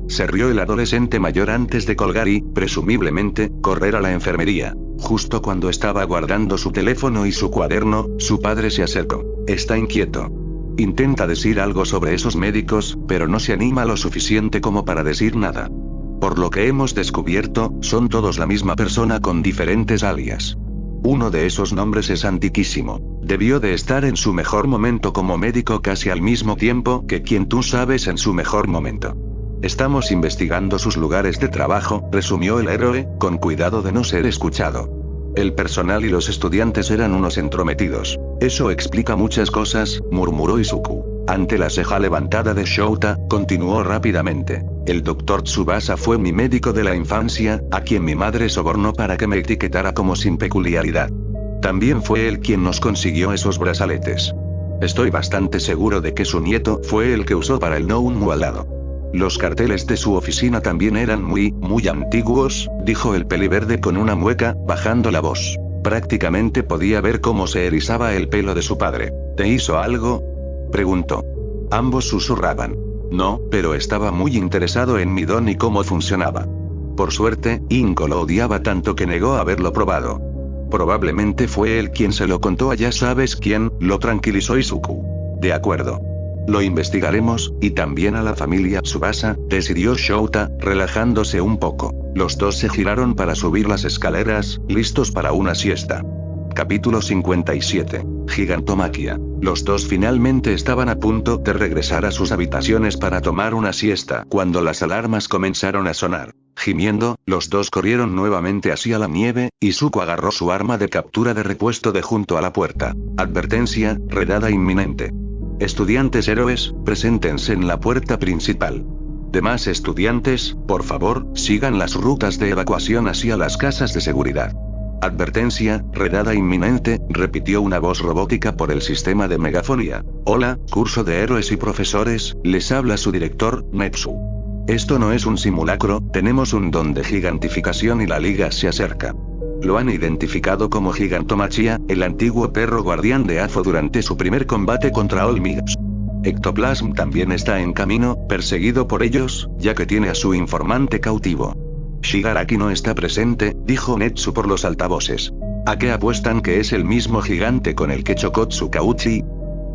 Se rió el adolescente mayor antes de colgar y, presumiblemente, correr a la enfermería. Justo cuando estaba guardando su teléfono y su cuaderno, su padre se acercó. Está inquieto. Intenta decir algo sobre esos médicos, pero no se anima lo suficiente como para decir nada. Por lo que hemos descubierto, son todos la misma persona con diferentes alias. Uno de esos nombres es antiquísimo. Debió de estar en su mejor momento como médico casi al mismo tiempo que quien tú sabes en su mejor momento. Estamos investigando sus lugares de trabajo, resumió el héroe, con cuidado de no ser escuchado. El personal y los estudiantes eran unos entrometidos. Eso explica muchas cosas, murmuró Izuku. Ante la ceja levantada de Shouta, continuó rápidamente. El Dr. Tsubasa fue mi médico de la infancia, a quien mi madre sobornó para que me etiquetara como sin peculiaridad. También fue él quien nos consiguió esos brazaletes. Estoy bastante seguro de que su nieto fue el que usó para el no mualado. Los carteles de su oficina también eran muy antiguos, dijo el peliverde con una mueca, bajando la voz. Prácticamente podía ver cómo se erizaba el pelo de su padre. ¿Te hizo algo?, preguntó. Ambos susurraban. No, pero estaba muy interesado en mi don y cómo funcionaba. Por suerte, Inko lo odiaba tanto que negó haberlo probado. Probablemente fue él quien se lo contó a ya sabes quién, lo tranquilizó Izuku. De acuerdo. Lo investigaremos, y también a la familia Tsubasa, decidió Shouta, relajándose un poco. Los dos se giraron para subir las escaleras, listos para una siesta. Capítulo 57. Gigantomaquia. Los dos finalmente estaban a punto de regresar a sus habitaciones para tomar una siesta cuando las alarmas comenzaron a sonar. Gimiendo, los dos corrieron nuevamente hacia la nieve, y Izuku agarró su arma de captura de repuesto de junto a la puerta. Advertencia, redada inminente. Estudiantes héroes, preséntense en la puerta principal. Demás estudiantes, por favor, sigan las rutas de evacuación hacia las casas de seguridad. Advertencia, redada inminente, repitió una voz robótica por el sistema de megafonía. Hola, curso de héroes y profesores, les habla su director, Netsu. Esto no es un simulacro, tenemos un don de gigantificación y la liga se acerca. Lo han identificado como Gigantomachia, el antiguo perro guardián de Afo durante su primer combate contra Olmigas. Ectoplasm también está en camino, perseguido por ellos, ya que tiene a su informante cautivo. Shigaraki no está presente, dijo Netsu por los altavoces. ¿A qué apuestan que es el mismo gigante con el que chocó Tsukauchi?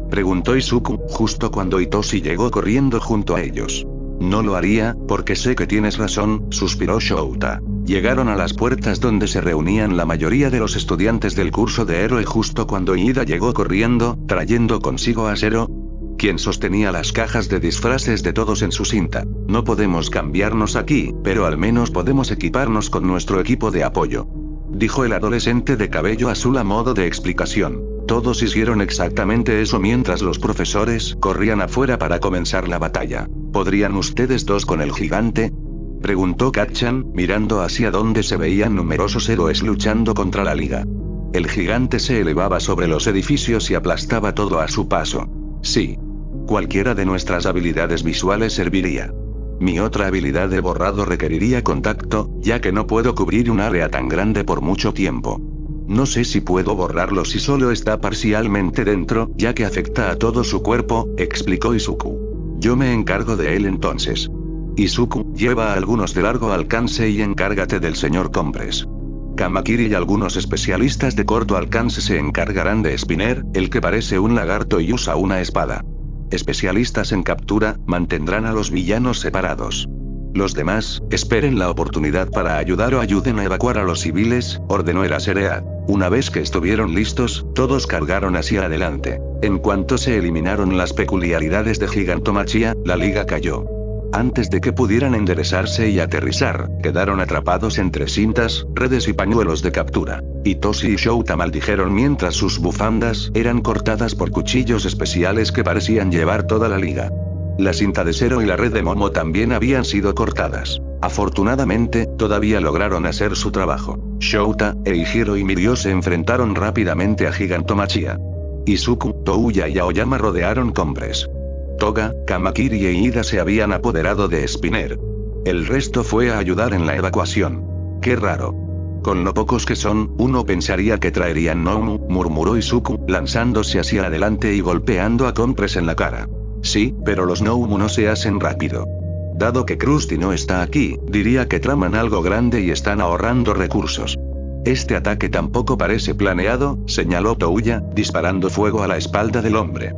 Preguntó Izuku, justo cuando Hitoshi llegó corriendo junto a ellos. No lo haría, porque sé que tienes razón, suspiró Shouta. Llegaron a las puertas donde se reunían la mayoría de los estudiantes del curso de héroe justo cuando Iida llegó corriendo, trayendo consigo a Zero, quien sostenía las cajas de disfraces de todos en su cinta. No podemos cambiarnos aquí, pero al menos podemos equiparnos con nuestro equipo de apoyo, dijo el adolescente de cabello azul a modo de explicación. Todos hicieron exactamente eso mientras los profesores corrían afuera para comenzar la batalla. ¿Podrían ustedes dos con el gigante?, preguntó Kacchan, mirando hacia donde se veían numerosos héroes luchando contra la liga. El gigante se elevaba sobre los edificios y aplastaba todo a su paso. Sí. Cualquiera de nuestras habilidades visuales serviría. Mi otra habilidad de borrado requeriría contacto, ya que no puedo cubrir un área tan grande por mucho tiempo. No sé si puedo borrarlo si solo está parcialmente dentro, ya que afecta a todo su cuerpo, explicó Izuku. Yo me encargo de él entonces. Izuku, lleva a algunos de largo alcance y encárgate del señor Compress. Kamakiri y algunos especialistas de corto alcance se encargarán de Spinner, el que parece un lagarto y usa una espada. Especialistas en captura, mantendrán a los villanos separados. Los demás, esperen la oportunidad para ayudar o ayuden a evacuar a los civiles, ordenó Eraserhead. Una vez que estuvieron listos, todos cargaron hacia adelante. En cuanto se eliminaron las peculiaridades de Gigantomachia, la liga cayó. Antes de que pudieran enderezarse y aterrizar, quedaron atrapados entre cintas, redes y pañuelos de captura. Hitoshi y Shouta maldijeron mientras sus bufandas eran cortadas por cuchillos especiales que parecían llevar toda la liga. La cinta de Zero y la red de Momo también habían sido cortadas. Afortunadamente, todavía lograron hacer su trabajo. Shouta, Eihiro y Mirio se enfrentaron rápidamente a Gigantomachia. Izuku, Touya y Aoyama rodearon Compress. Toga, Kamakiri e Iida se habían apoderado de Spinner. El resto fue a ayudar en la evacuación. Qué raro. Con lo pocos que son, uno pensaría que traerían Nomu, murmuró Izuku, lanzándose hacia adelante y golpeando a Compress en la cara. Sí, pero los Nomu no se hacen rápido. Dado que Krusty no está aquí, diría que traman algo grande y están ahorrando recursos. Este ataque tampoco parece planeado, señaló Touya, disparando fuego a la espalda del hombre.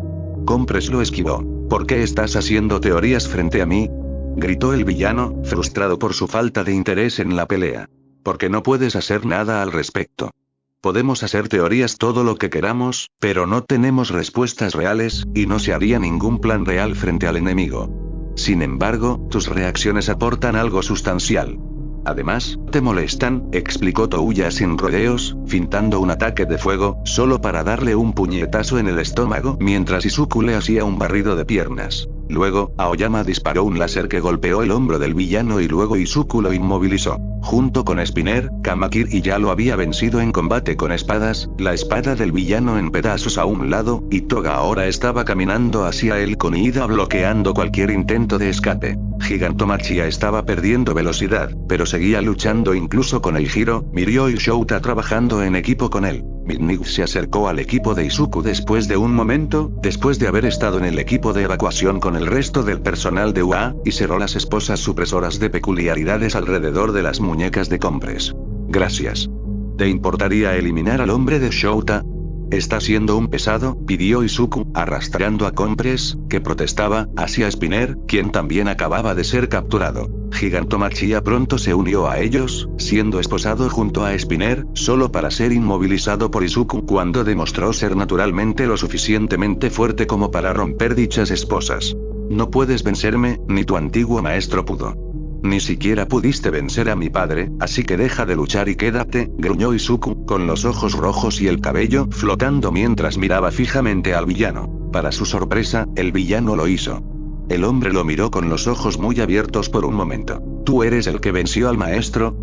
Compress lo esquivó. ¿Por qué estás haciendo teorías frente a mí?, gritó el villano, frustrado por su falta de interés en la pelea. Porque no puedes hacer nada al respecto. Podemos hacer teorías todo lo que queramos, pero no tenemos respuestas reales, y no se haría ningún plan real frente al enemigo. Sin embargo, tus reacciones aportan algo sustancial. Además, te molestan, explicó Touya sin rodeos, fintando un ataque de fuego, solo para darle un puñetazo en el estómago mientras Izuku le hacía un barrido de piernas. Luego, Aoyama disparó un láser que golpeó el hombro del villano y luego Izuku lo inmovilizó. Junto con Spinner, Kamakiri ya lo había vencido en combate con espadas, la espada del villano en pedazos a un lado, y Toga ahora estaba caminando hacia él con Iida bloqueando cualquier intento de escape. Gigantomachia estaba perdiendo velocidad, pero seguía luchando incluso con Eihiro, Mirio y Shouta trabajando en equipo con él. Midnight se acercó al equipo de Izuku después de un momento, después de haber estado en el equipo de evacuación con el resto del personal de UA, y cerró las esposas supresoras de peculiaridades alrededor de las muñecas de Compress. Gracias. ¿Te importaría eliminar al hombre de Shouta? Está siendo un pesado, pidió Izuku, arrastrando a Compress, que protestaba, hacia Spinner, quien también acababa de ser capturado. Gigantomachia pronto se unió a ellos, siendo esposado junto a Spinner, solo para ser inmovilizado por Izuku cuando demostró ser naturalmente lo suficientemente fuerte como para romper dichas esposas. No puedes vencerme, ni tu antiguo maestro pudo. Ni siquiera pudiste vencer a mi padre, así que deja de luchar y quédate, gruñó Izuku, con los ojos rojos y el cabello flotando mientras miraba fijamente al villano. Para su sorpresa, el villano lo hizo. El hombre lo miró con los ojos muy abiertos por un momento. ¿Tú eres el que venció al maestro?,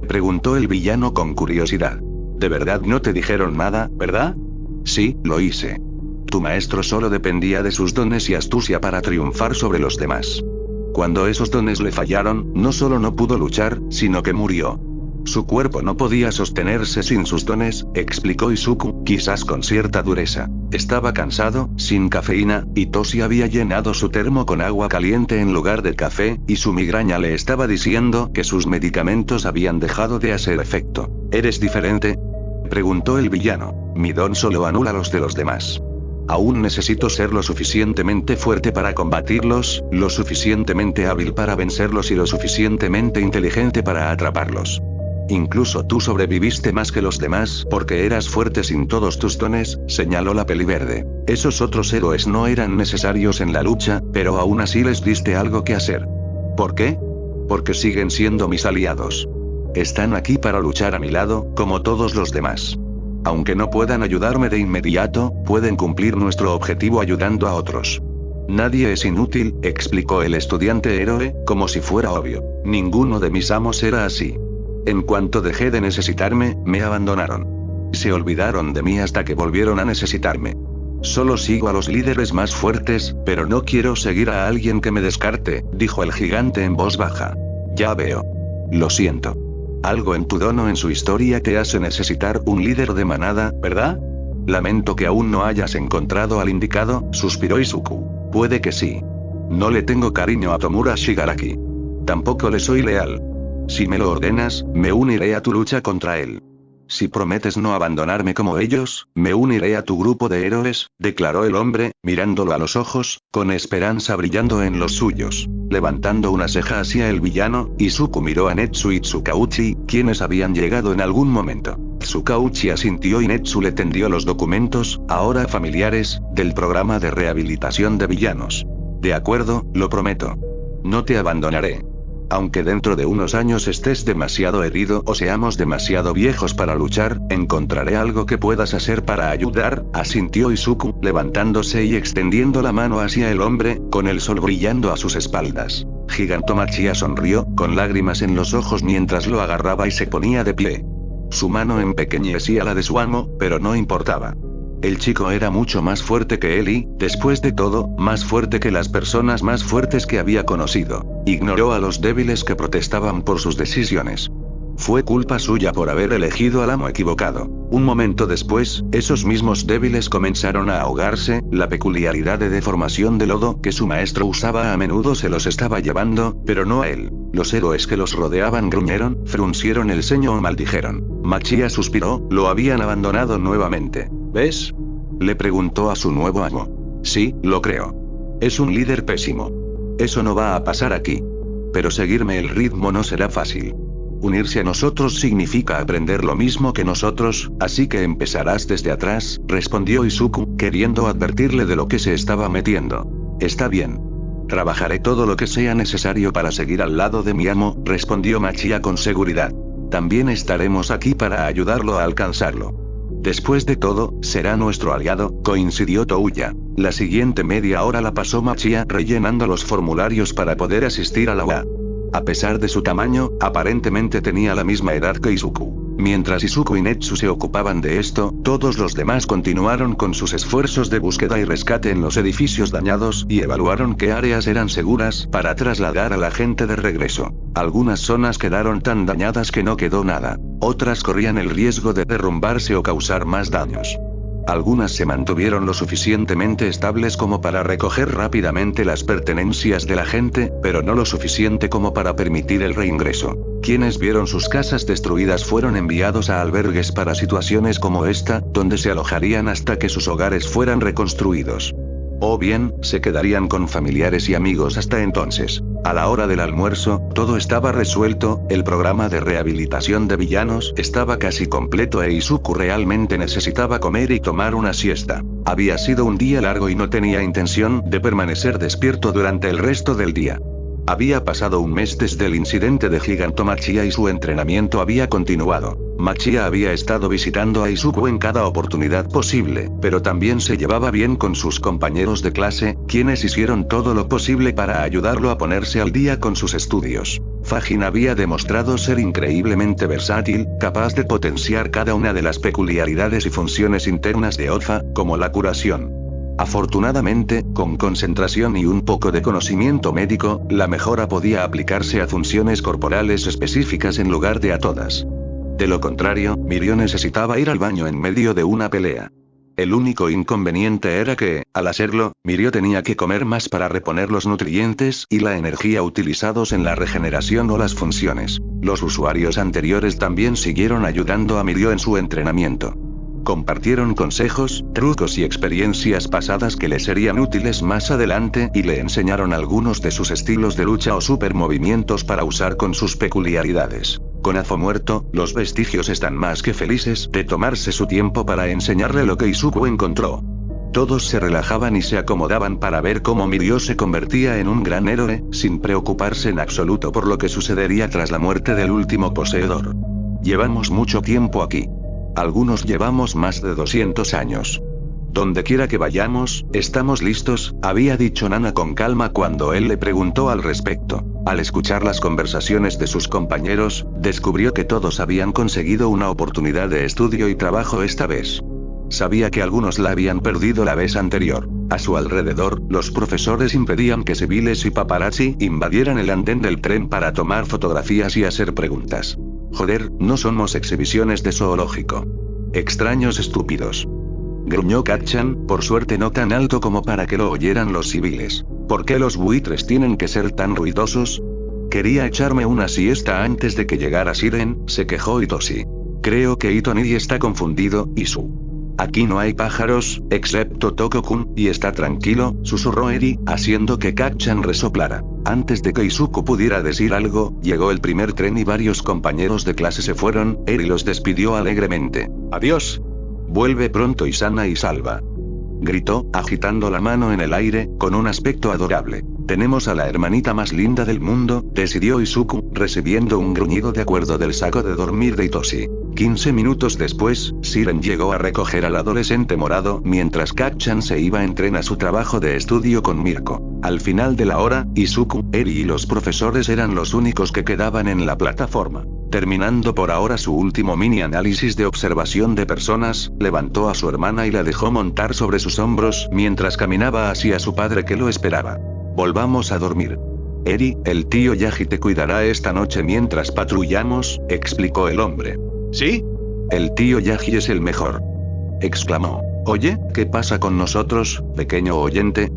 preguntó el villano con curiosidad. ¿De verdad no te dijeron nada, verdad? Sí, lo hice. Tu maestro solo dependía de sus dones y astucia para triunfar sobre los demás. Cuando esos dones le fallaron, no solo no pudo luchar, sino que murió. Su cuerpo no podía sostenerse sin sus dones, explicó Izuku, quizás con cierta dureza. Estaba cansado, sin cafeína, y Toshi había llenado su termo con agua caliente en lugar de café, y su migraña le estaba diciendo que sus medicamentos habían dejado de hacer efecto. ¿Eres diferente?, preguntó el villano. Mi don solo anula los de los demás. Aún necesito ser lo suficientemente fuerte para combatirlos, lo suficientemente hábil para vencerlos y lo suficientemente inteligente para atraparlos. Incluso tú sobreviviste más que los demás porque eras fuerte sin todos tus dones, señaló la peliverde. Esos otros héroes no eran necesarios en la lucha, pero aún así les diste algo que hacer. ¿Por qué? Porque siguen siendo mis aliados. Están aquí para luchar a mi lado, como todos los demás. Aunque no puedan ayudarme de inmediato, pueden cumplir nuestro objetivo ayudando a otros. Nadie es inútil, explicó el estudiante héroe, como si fuera obvio. Ninguno de mis amos era así. En cuanto dejé de necesitarme, me abandonaron. Se olvidaron de mí hasta que volvieron a necesitarme. Solo sigo a los líderes más fuertes, pero no quiero seguir a alguien que me descarte, dijo el gigante en voz baja. Ya veo. Lo siento. Algo en tu don o en su historia te hace necesitar un líder de manada, ¿verdad? Lamento que aún no hayas encontrado al indicado, suspiró Izuku. Puede que sí. No le tengo cariño a Tomura Shigaraki. Tampoco le soy leal. Si me lo ordenas, me uniré a tu lucha contra él. Si prometes no abandonarme como ellos, me uniré a tu grupo de héroes, declaró el hombre, mirándolo a los ojos, con esperanza brillando en los suyos. Levantando una ceja hacia el villano, Izuku miró a Netsu y Tsukauchi, quienes habían llegado en algún momento. Tsukauchi asintió y Netsu le tendió los documentos, ahora familiares, del programa de rehabilitación de villanos. De acuerdo, lo prometo. No te abandonaré. Aunque dentro de unos años estés demasiado herido o seamos demasiado viejos para luchar, encontraré algo que puedas hacer para ayudar, asintió Izuku, levantándose y extendiendo la mano hacia el hombre, con el sol brillando a sus espaldas. Gigantomachia sonrió, con lágrimas en los ojos mientras lo agarraba y se ponía de pie. Su mano empequeñecía la de su amo, pero no importaba. El chico era mucho más fuerte que él y, después de todo, más fuerte que las personas más fuertes que había conocido. Ignoró a los débiles que protestaban por sus decisiones. Fue culpa suya por haber elegido al amo equivocado. Un momento después, esos mismos débiles comenzaron a ahogarse, la peculiaridad de deformación de lodo que su maestro usaba a menudo se los estaba llevando, pero no a él. Los héroes que los rodeaban gruñeron, fruncieron el ceño o maldijeron. Machia suspiró, lo habían abandonado nuevamente. ¿Ves?, le preguntó a su nuevo amo. Sí, lo creo. Es un líder pésimo. Eso no va a pasar aquí. Pero seguirme el ritmo no será fácil. Unirse a nosotros significa aprender lo mismo que nosotros, así que empezarás desde atrás, respondió Izuku, queriendo advertirle de lo que se estaba metiendo. Está bien. Trabajaré todo lo que sea necesario para seguir al lado de mi amo, respondió Machia con seguridad. También estaremos aquí para ayudarlo a alcanzarlo. Después de todo, será nuestro aliado, coincidió Touya. La siguiente media hora la pasó Machia rellenando los formularios para poder asistir a la UA. A pesar de su tamaño, aparentemente tenía la misma edad que Izuku. Mientras Izuku y Netsu se ocupaban de esto, todos los demás continuaron con sus esfuerzos de búsqueda y rescate en los edificios dañados y evaluaron qué áreas eran seguras para trasladar a la gente de regreso. Algunas zonas quedaron tan dañadas que no quedó nada. Otras corrían el riesgo de derrumbarse o causar más daños. Algunas se mantuvieron lo suficientemente estables como para recoger rápidamente las pertenencias de la gente, pero no lo suficiente como para permitir el reingreso. Quienes vieron sus casas destruidas fueron enviados a albergues para situaciones como esta, donde se alojarían hasta que sus hogares fueran reconstruidos. O bien, se quedarían con familiares y amigos hasta entonces. A la hora del almuerzo, todo estaba resuelto, el programa de rehabilitación de villanos estaba casi completo e Izuku realmente necesitaba comer y tomar una siesta. Había sido un día largo y no tenía intención de permanecer despierto durante el resto del día. Había pasado un mes desde el incidente de Gigantomachia y su entrenamiento había continuado. Machia había estado visitando a Izuku en cada oportunidad posible, pero también se llevaba bien con sus compañeros de clase, quienes hicieron todo lo posible para ayudarlo a ponerse al día con sus estudios. Fajin había demostrado ser increíblemente versátil, capaz de potenciar cada una de las peculiaridades y funciones internas de Ofa, como la curación. Afortunadamente, con concentración y un poco de conocimiento médico, la mejora podía aplicarse a funciones corporales específicas en lugar de a todas. De lo contrario, Mirio necesitaba ir al baño en medio de una pelea. El único inconveniente era que, al hacerlo, Mirio tenía que comer más para reponer los nutrientes y la energía utilizados en la regeneración o las funciones. Los usuarios anteriores también siguieron ayudando a Mirio en su entrenamiento. Compartieron consejos, trucos y experiencias pasadas que le serían útiles más adelante y le enseñaron algunos de sus estilos de lucha o supermovimientos para usar con sus peculiaridades. Con Afo muerto, los vestigios están más que felices de tomarse su tiempo para enseñarle lo que Izuku encontró. Todos se relajaban y se acomodaban para ver cómo Mirio se convertía en un gran héroe, sin preocuparse en absoluto por lo que sucedería tras la muerte del último poseedor. Llevamos mucho tiempo aquí. Algunos llevamos más de 200 años. Donde quiera que vayamos, estamos listos, había dicho Nana con calma cuando él le preguntó al respecto. Al escuchar las conversaciones de sus compañeros, descubrió que todos habían conseguido una oportunidad de estudio y trabajo esta vez. Sabía que algunos la habían perdido la vez anterior. A su alrededor, los profesores impedían que civiles y paparazzi invadieran el andén del tren para tomar fotografías y hacer preguntas. Joder, no somos exhibiciones de zoológico. Extraños estúpidos. Gruñó Kacchan, por suerte no tan alto como para que lo oyeran los civiles. ¿Por qué los buitres tienen que ser tan ruidosos? Quería echarme una siesta antes de que llegara Siren, se quejó Itoshi. Creo que Itoniri está confundido, Isu. Aquí no hay pájaros, excepto Toko-kun, y está tranquilo, susurró Eri, haciendo que Kacchan resoplara. Antes de que Izuku pudiera decir algo, llegó el primer tren y varios compañeros de clase se fueron, Eri los despidió alegremente. Adiós. Vuelve pronto y sana y salva. Gritó, agitando la mano en el aire, con un aspecto adorable. Tenemos a la hermanita más linda del mundo, decidió Izuku, recibiendo un gruñido de acuerdo del saco de dormir de Itoshi. 15 minutos después, Siren llegó a recoger al adolescente morado, mientras Kacchan se iba en tren a su trabajo de estudio con Mirko. Al final de la hora, Izuku, Eri y los profesores eran los únicos que quedaban en la plataforma. Terminando por ahora su último mini análisis de observación de personas, levantó a su hermana y la dejó montar sobre sus hombros mientras caminaba hacia su padre que lo esperaba. Volvamos a dormir. Eri, el tío Yaji te cuidará esta noche mientras patrullamos, explicó el hombre. ¿Sí? El tío Yaji es el mejor. Exclamó. Oye, ¿qué pasa con nosotros, pequeño oyente?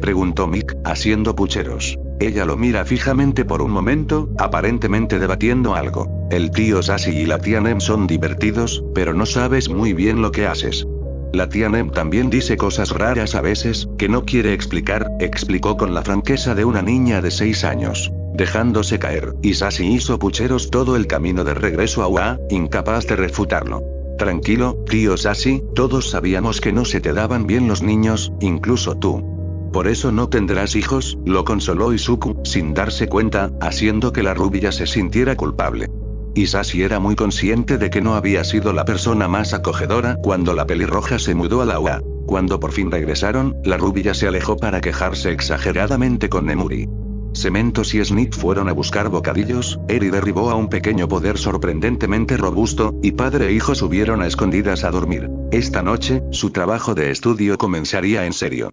Preguntó Mick, haciendo pucheros. Ella lo mira fijamente por un momento, aparentemente debatiendo algo. El tío Sashi y la tía Nem son divertidos, pero no sabes muy bien lo que haces. La tía Nem también dice cosas raras a veces, que no quiere explicar, explicó con la franqueza de una niña de 6 años. Dejándose caer, y Sashi hizo pucheros todo el camino de regreso a UA, incapaz de refutarlo. Tranquilo, tío Sashi, todos sabíamos que no se te daban bien los niños, incluso tú. Por eso no tendrás hijos, lo consoló Izuku, sin darse cuenta, haciendo que la rubia se sintiera culpable. Isashi era muy consciente de que no había sido la persona más acogedora cuando la pelirroja se mudó a la UA. Cuando por fin regresaron, la rubia se alejó para quejarse exageradamente con Nemuri. Cementos y Snip fueron a buscar bocadillos, Eri derribó a un pequeño poder sorprendentemente robusto, y padre e hijo subieron a escondidas a dormir. Esta noche, su trabajo de estudio comenzaría en serio.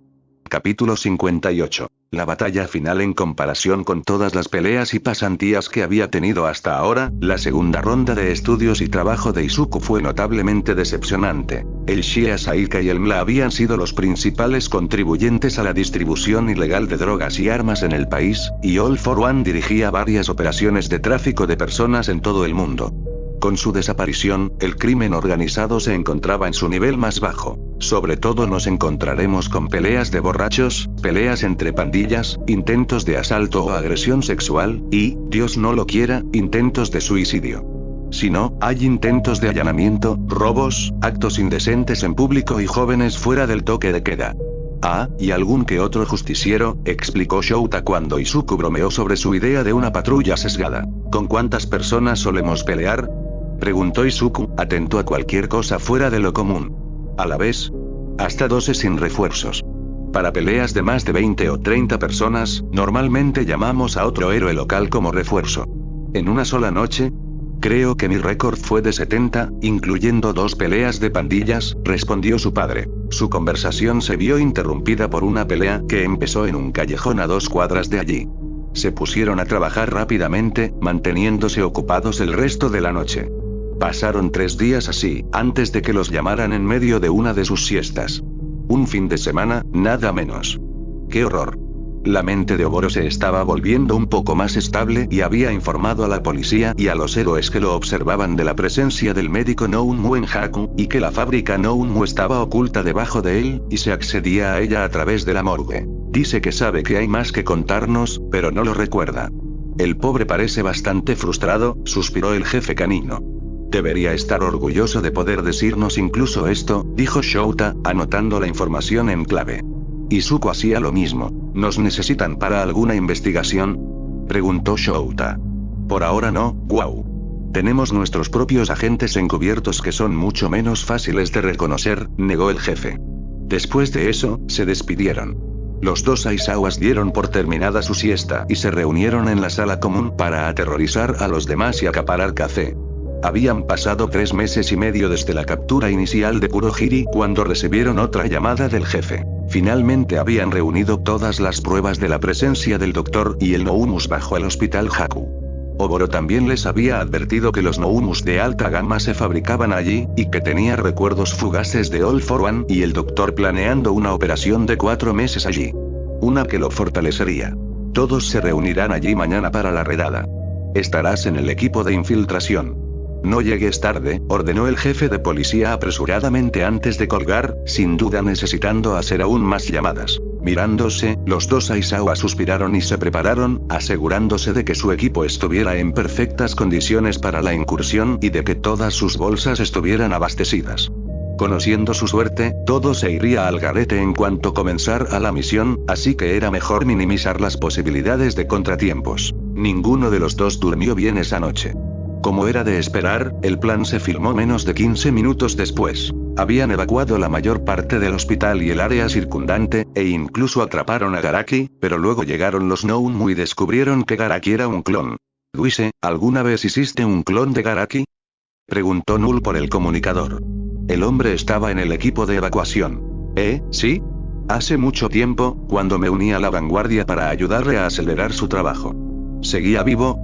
Capítulo 58. La batalla final. En comparación con todas las peleas y pasantías que había tenido hasta ahora, la segunda ronda de estudios y trabajo de Izuku fue notablemente decepcionante. El Shia Saika y el MLA habían sido los principales contribuyentes a la distribución ilegal de drogas y armas en el país, y All for One dirigía varias operaciones de tráfico de personas en todo el mundo. Con su desaparición, el crimen organizado se encontraba en su nivel más bajo. Sobre todo nos encontraremos con peleas de borrachos, peleas entre pandillas, intentos de asalto o agresión sexual, y, Dios no lo quiera, intentos de suicidio. Si no, hay intentos de allanamiento, robos, actos indecentes en público y jóvenes fuera del toque de queda. Ah, y algún que otro justiciero, explicó Shouta cuando Izuku bromeó sobre su idea de una patrulla sesgada. ¿Con cuántas personas solemos pelear?, preguntó Izuku, atento a cualquier cosa fuera de lo común. A la vez, hasta 12 sin refuerzos. Para peleas de más de 20 o 30 personas, normalmente llamamos a otro héroe local como refuerzo. ¿En una sola noche? Creo que mi récord fue de 70, incluyendo 2 peleas de pandillas, respondió su padre. Su conversación se vio interrumpida por una pelea que empezó en un callejón a 2 cuadras de allí. Se pusieron a trabajar rápidamente, manteniéndose ocupados el resto de la noche. Pasaron 3 días así, antes de que los llamaran en medio de una de sus siestas. Un fin de semana, nada menos. ¡Qué horror! La mente de Oboro se estaba volviendo un poco más estable y había informado a la policía y a los héroes que lo observaban de la presencia del médico Nounmu en Haku, y que la fábrica Nounmu estaba oculta debajo de él, y se accedía a ella a través de la morgue. Dice que sabe que hay más que contarnos, pero no lo recuerda. El pobre parece bastante frustrado, suspiró el jefe canino. Debería estar orgulloso de poder decirnos incluso esto, dijo Shouta, anotando la información en clave. Izuku hacía lo mismo. ¿Nos necesitan para alguna investigación?, preguntó Shouta. Por ahora no, Guau. Tenemos nuestros propios agentes encubiertos que son mucho menos fáciles de reconocer, negó el jefe. Después de eso, se despidieron. Los dos Aizawas dieron por terminada su siesta y se reunieron en la sala común para aterrorizar a los demás y acaparar café. Habían pasado 3 meses y medio desde la captura inicial de Kurohiri cuando recibieron otra llamada del jefe. Finalmente habían reunido todas las pruebas de la presencia del doctor y el Noumus bajo el hospital Haku. Oboro también les había advertido que los Noumus de alta gama se fabricaban allí, y que tenía recuerdos fugaces de All for One y el doctor planeando una operación de 4 meses allí. Una que lo fortalecería. Todos se reunirán allí mañana para la redada. Estarás en el equipo de infiltración. No llegues tarde, ordenó el jefe de policía apresuradamente antes de colgar, sin duda necesitando hacer aún más llamadas. Mirándose, los dos Aizawa suspiraron y se prepararon, asegurándose de que su equipo estuviera en perfectas condiciones para la incursión y de que todas sus bolsas estuvieran abastecidas. Conociendo su suerte, todo se iría al garete en cuanto comenzara la misión, así que era mejor minimizar las posibilidades de contratiempos. Ninguno de los dos durmió bien esa noche. Como era de esperar, el plan se filmó menos de 15 minutos después. Habían evacuado la mayor parte del hospital y el área circundante, e incluso atraparon a Garaki, pero luego llegaron los Nounmu y descubrieron que Garaki era un clon. Luise, ¿alguna vez hiciste un clon de Garaki?, preguntó Null por el comunicador. El hombre estaba en el equipo de evacuación. Sí. Hace mucho tiempo, cuando me uní a la vanguardia para ayudarle a acelerar su trabajo. ¿Seguía vivo?,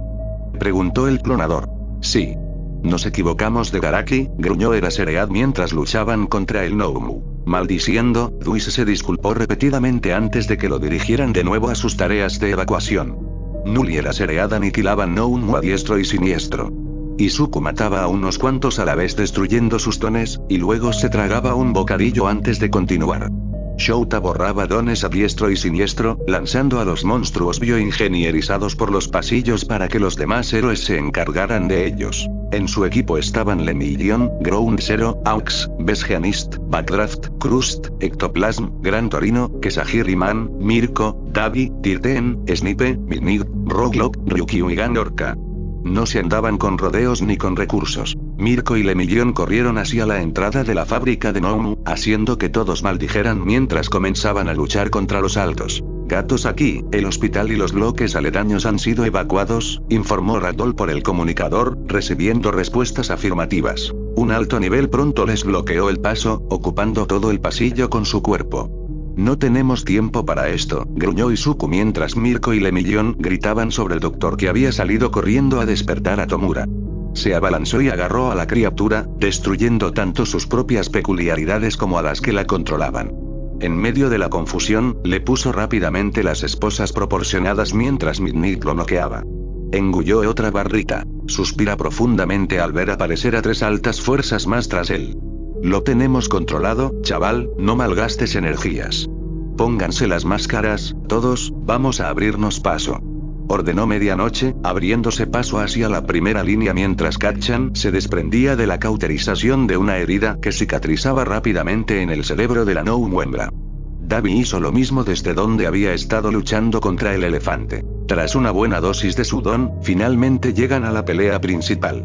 preguntó el clonador. Sí. Nos equivocamos de Garaki, gruñó Eraseread mientras luchaban contra el Noumu. Maldiciendo, Luise se disculpó repetidamente antes de que lo dirigieran de nuevo a sus tareas de evacuación. Null y Eraseread aniquilaban Noumu a diestro y siniestro. Izuku mataba a unos cuantos a la vez destruyendo sus dones, y luego se tragaba un bocadillo antes de continuar. Shouta borraba dones a diestro y siniestro, lanzando a los monstruos bioingenierizados por los pasillos para que los demás héroes se encargaran de ellos. En su equipo estaban Lemillion, Ground Zero, Aux, Besgeanist, Backdraft, Crust, Ectoplasm, Gran Torino, Kesahiriman, Mirko, Davi, Tirten, Snipe, Minig, Roglok, Ryukyu y Ganorka. No se andaban con rodeos ni con recursos. Mirko y Lemillion corrieron hacia la entrada de la fábrica de Noumu, haciendo que todos maldijeran mientras comenzaban a luchar contra los altos. Gatos aquí, el hospital y los bloques aledaños han sido evacuados, informó Ragdoll por el comunicador, recibiendo respuestas afirmativas. Un alto nivel pronto les bloqueó el paso, ocupando todo el pasillo con su cuerpo. No tenemos tiempo para esto, gruñó Izuku mientras Mirko y Lemillion gritaban sobre el doctor que había salido corriendo a despertar a Tomura. Se abalanzó y agarró a la criatura, destruyendo tanto sus propias peculiaridades como a las que la controlaban. En medio de la confusión, le puso rápidamente las esposas proporcionadas mientras Midnight lo noqueaba. Engulló otra barrita. Suspira profundamente al ver aparecer a 3 altas fuerzas más tras él. Lo tenemos controlado, chaval, no malgastes energías. Pónganse las máscaras, todos, vamos a abrirnos paso. Ordenó medianoche, abriéndose paso hacia la primera línea mientras Katchan se desprendía de la cauterización de una herida que cicatrizaba rápidamente en el cerebro de la Noumu hembra. Davi hizo lo mismo desde donde había estado luchando contra el elefante. Tras una buena dosis de su don, finalmente llegan a la pelea principal.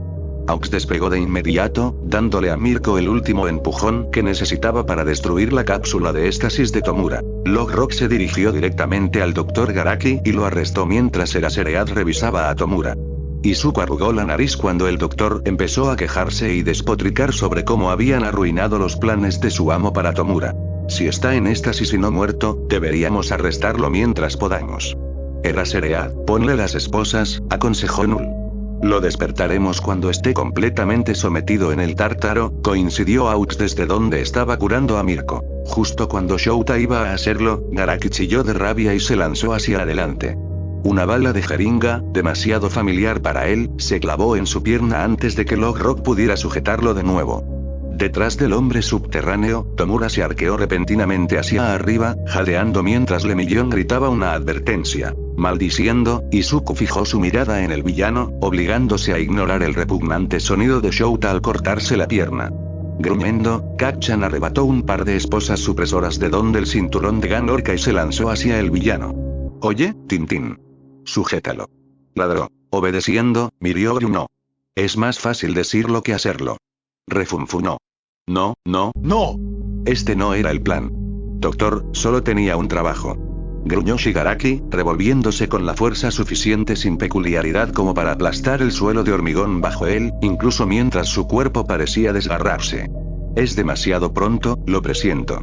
Aux despegó de inmediato, dándole a Mirko el último empujón que necesitaba para destruir la cápsula de éxtasis de Tomura. Logrock se dirigió directamente al Dr. Garaki y lo arrestó mientras Eraseread revisaba a Tomura. Izuku arrugó la nariz cuando el doctor empezó a quejarse y despotricar sobre cómo habían arruinado los planes de su amo para Tomura. Si está en éxtasis y no muerto, deberíamos arrestarlo mientras podamos. Eraseread, ponle las esposas, aconsejó Null. Lo despertaremos cuando esté completamente sometido en el tártaro, coincidió Aux desde donde estaba curando a Mirko. Justo cuando Shouta iba a hacerlo, Garaki chilló de rabia y se lanzó hacia adelante. Una bala de jeringa, demasiado familiar para él, se clavó en su pierna antes de que Logrock pudiera sujetarlo de nuevo. Detrás del hombre subterráneo, Tomura se arqueó repentinamente hacia arriba, jadeando mientras Lemillón gritaba una advertencia. Maldiciendo, Izuku fijó su mirada en el villano, obligándose a ignorar el repugnante sonido de Shouta al cortarse la pierna. Gruñendo, Kacchan arrebató un par de esposas supresoras de donde el cinturón de Ganorka y se lanzó hacia el villano. «Oye, Tintín. Sujétalo». Ladró. Obedeciendo, Mirioru no. «Es más fácil decirlo que hacerlo». Refunfunó. «No, no, no. Este no era el plan. Doctor, solo tenía un trabajo». Gruñó Shigaraki, revolviéndose con la fuerza suficiente sin peculiaridad como para aplastar el suelo de hormigón bajo él, incluso mientras su cuerpo parecía desgarrarse. «Es demasiado pronto, lo presiento».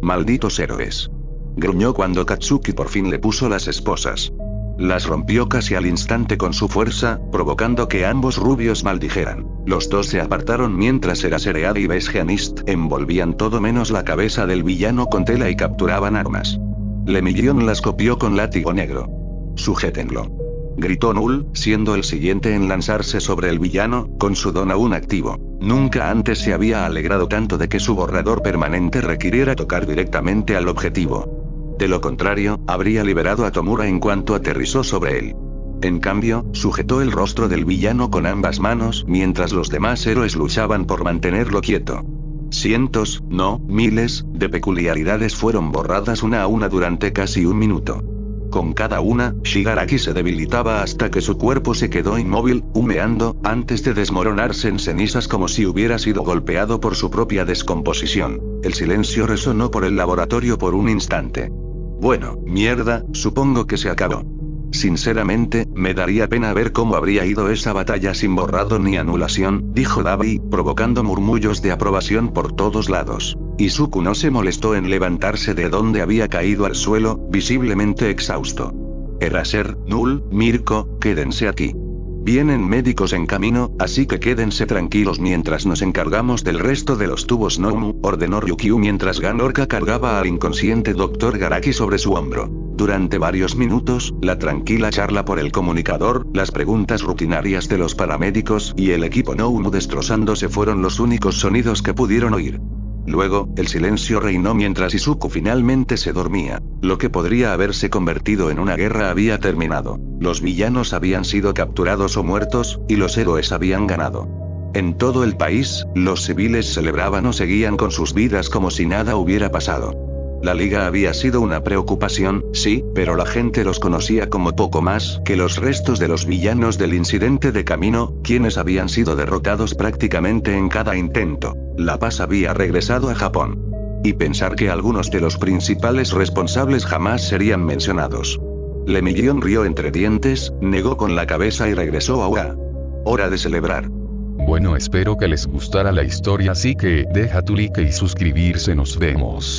«Malditos héroes». Gruñó cuando Katsuki por fin le puso las esposas. Las rompió casi al instante con su fuerza, provocando que ambos rubios maldijeran. Los dos se apartaron mientras Eraserhead y Besgeanist envolvían todo menos la cabeza del villano con tela y capturaban armas. Lemillón las copió con látigo negro. «Sujétenlo», gritó Null, siendo el siguiente en lanzarse sobre el villano, con su don aún activo. Nunca antes se había alegrado tanto de que su borrador permanente requiriera tocar directamente al objetivo. De lo contrario, habría liberado a Tomura en cuanto aterrizó sobre él. En cambio, sujetó el rostro del villano con ambas manos mientras los demás héroes luchaban por mantenerlo quieto. Cientos, no, miles, de peculiaridades fueron borradas una a una durante casi un minuto. Con cada una, Shigaraki se debilitaba hasta que su cuerpo se quedó inmóvil, humeando, antes de desmoronarse en cenizas como si hubiera sido golpeado por su propia descomposición. El silencio resonó por el laboratorio por un instante. «Bueno, mierda, supongo que se acabó. Sinceramente, me daría pena ver cómo habría ido esa batalla sin borrado ni anulación», dijo Dabi, provocando murmullos de aprobación por todos lados. Izuku no se molestó en levantarse de donde había caído al suelo, visiblemente exhausto. «Eraser, Null, Mirko, quédense aquí. Vienen médicos en camino, así que quédense tranquilos mientras nos encargamos del resto de los tubos Nomu», ordenó Ryukyu mientras Ganorka cargaba al inconsciente Dr. Garaki sobre su hombro. Durante varios minutos, la tranquila charla por el comunicador, las preguntas rutinarias de los paramédicos y el equipo Nomu destrozándose fueron los únicos sonidos que pudieron oír. Luego, el silencio reinó mientras Izuku finalmente se dormía. Lo que podría haberse convertido en una guerra había terminado. Los villanos habían sido capturados o muertos, y los héroes habían ganado. En todo el país, los civiles celebraban o seguían con sus vidas como si nada hubiera pasado. La liga había sido una preocupación, sí, pero la gente los conocía como poco más que los restos de los villanos del incidente de camino, quienes habían sido derrotados prácticamente en cada intento. La paz había regresado a Japón. Y pensar que algunos de los principales responsables jamás serían mencionados. Lemillón rió entre dientes, negó con la cabeza y regresó a Ua. Hora de celebrar. Bueno, espero que les gustara la historia, así que deja tu like y suscribirse, nos vemos.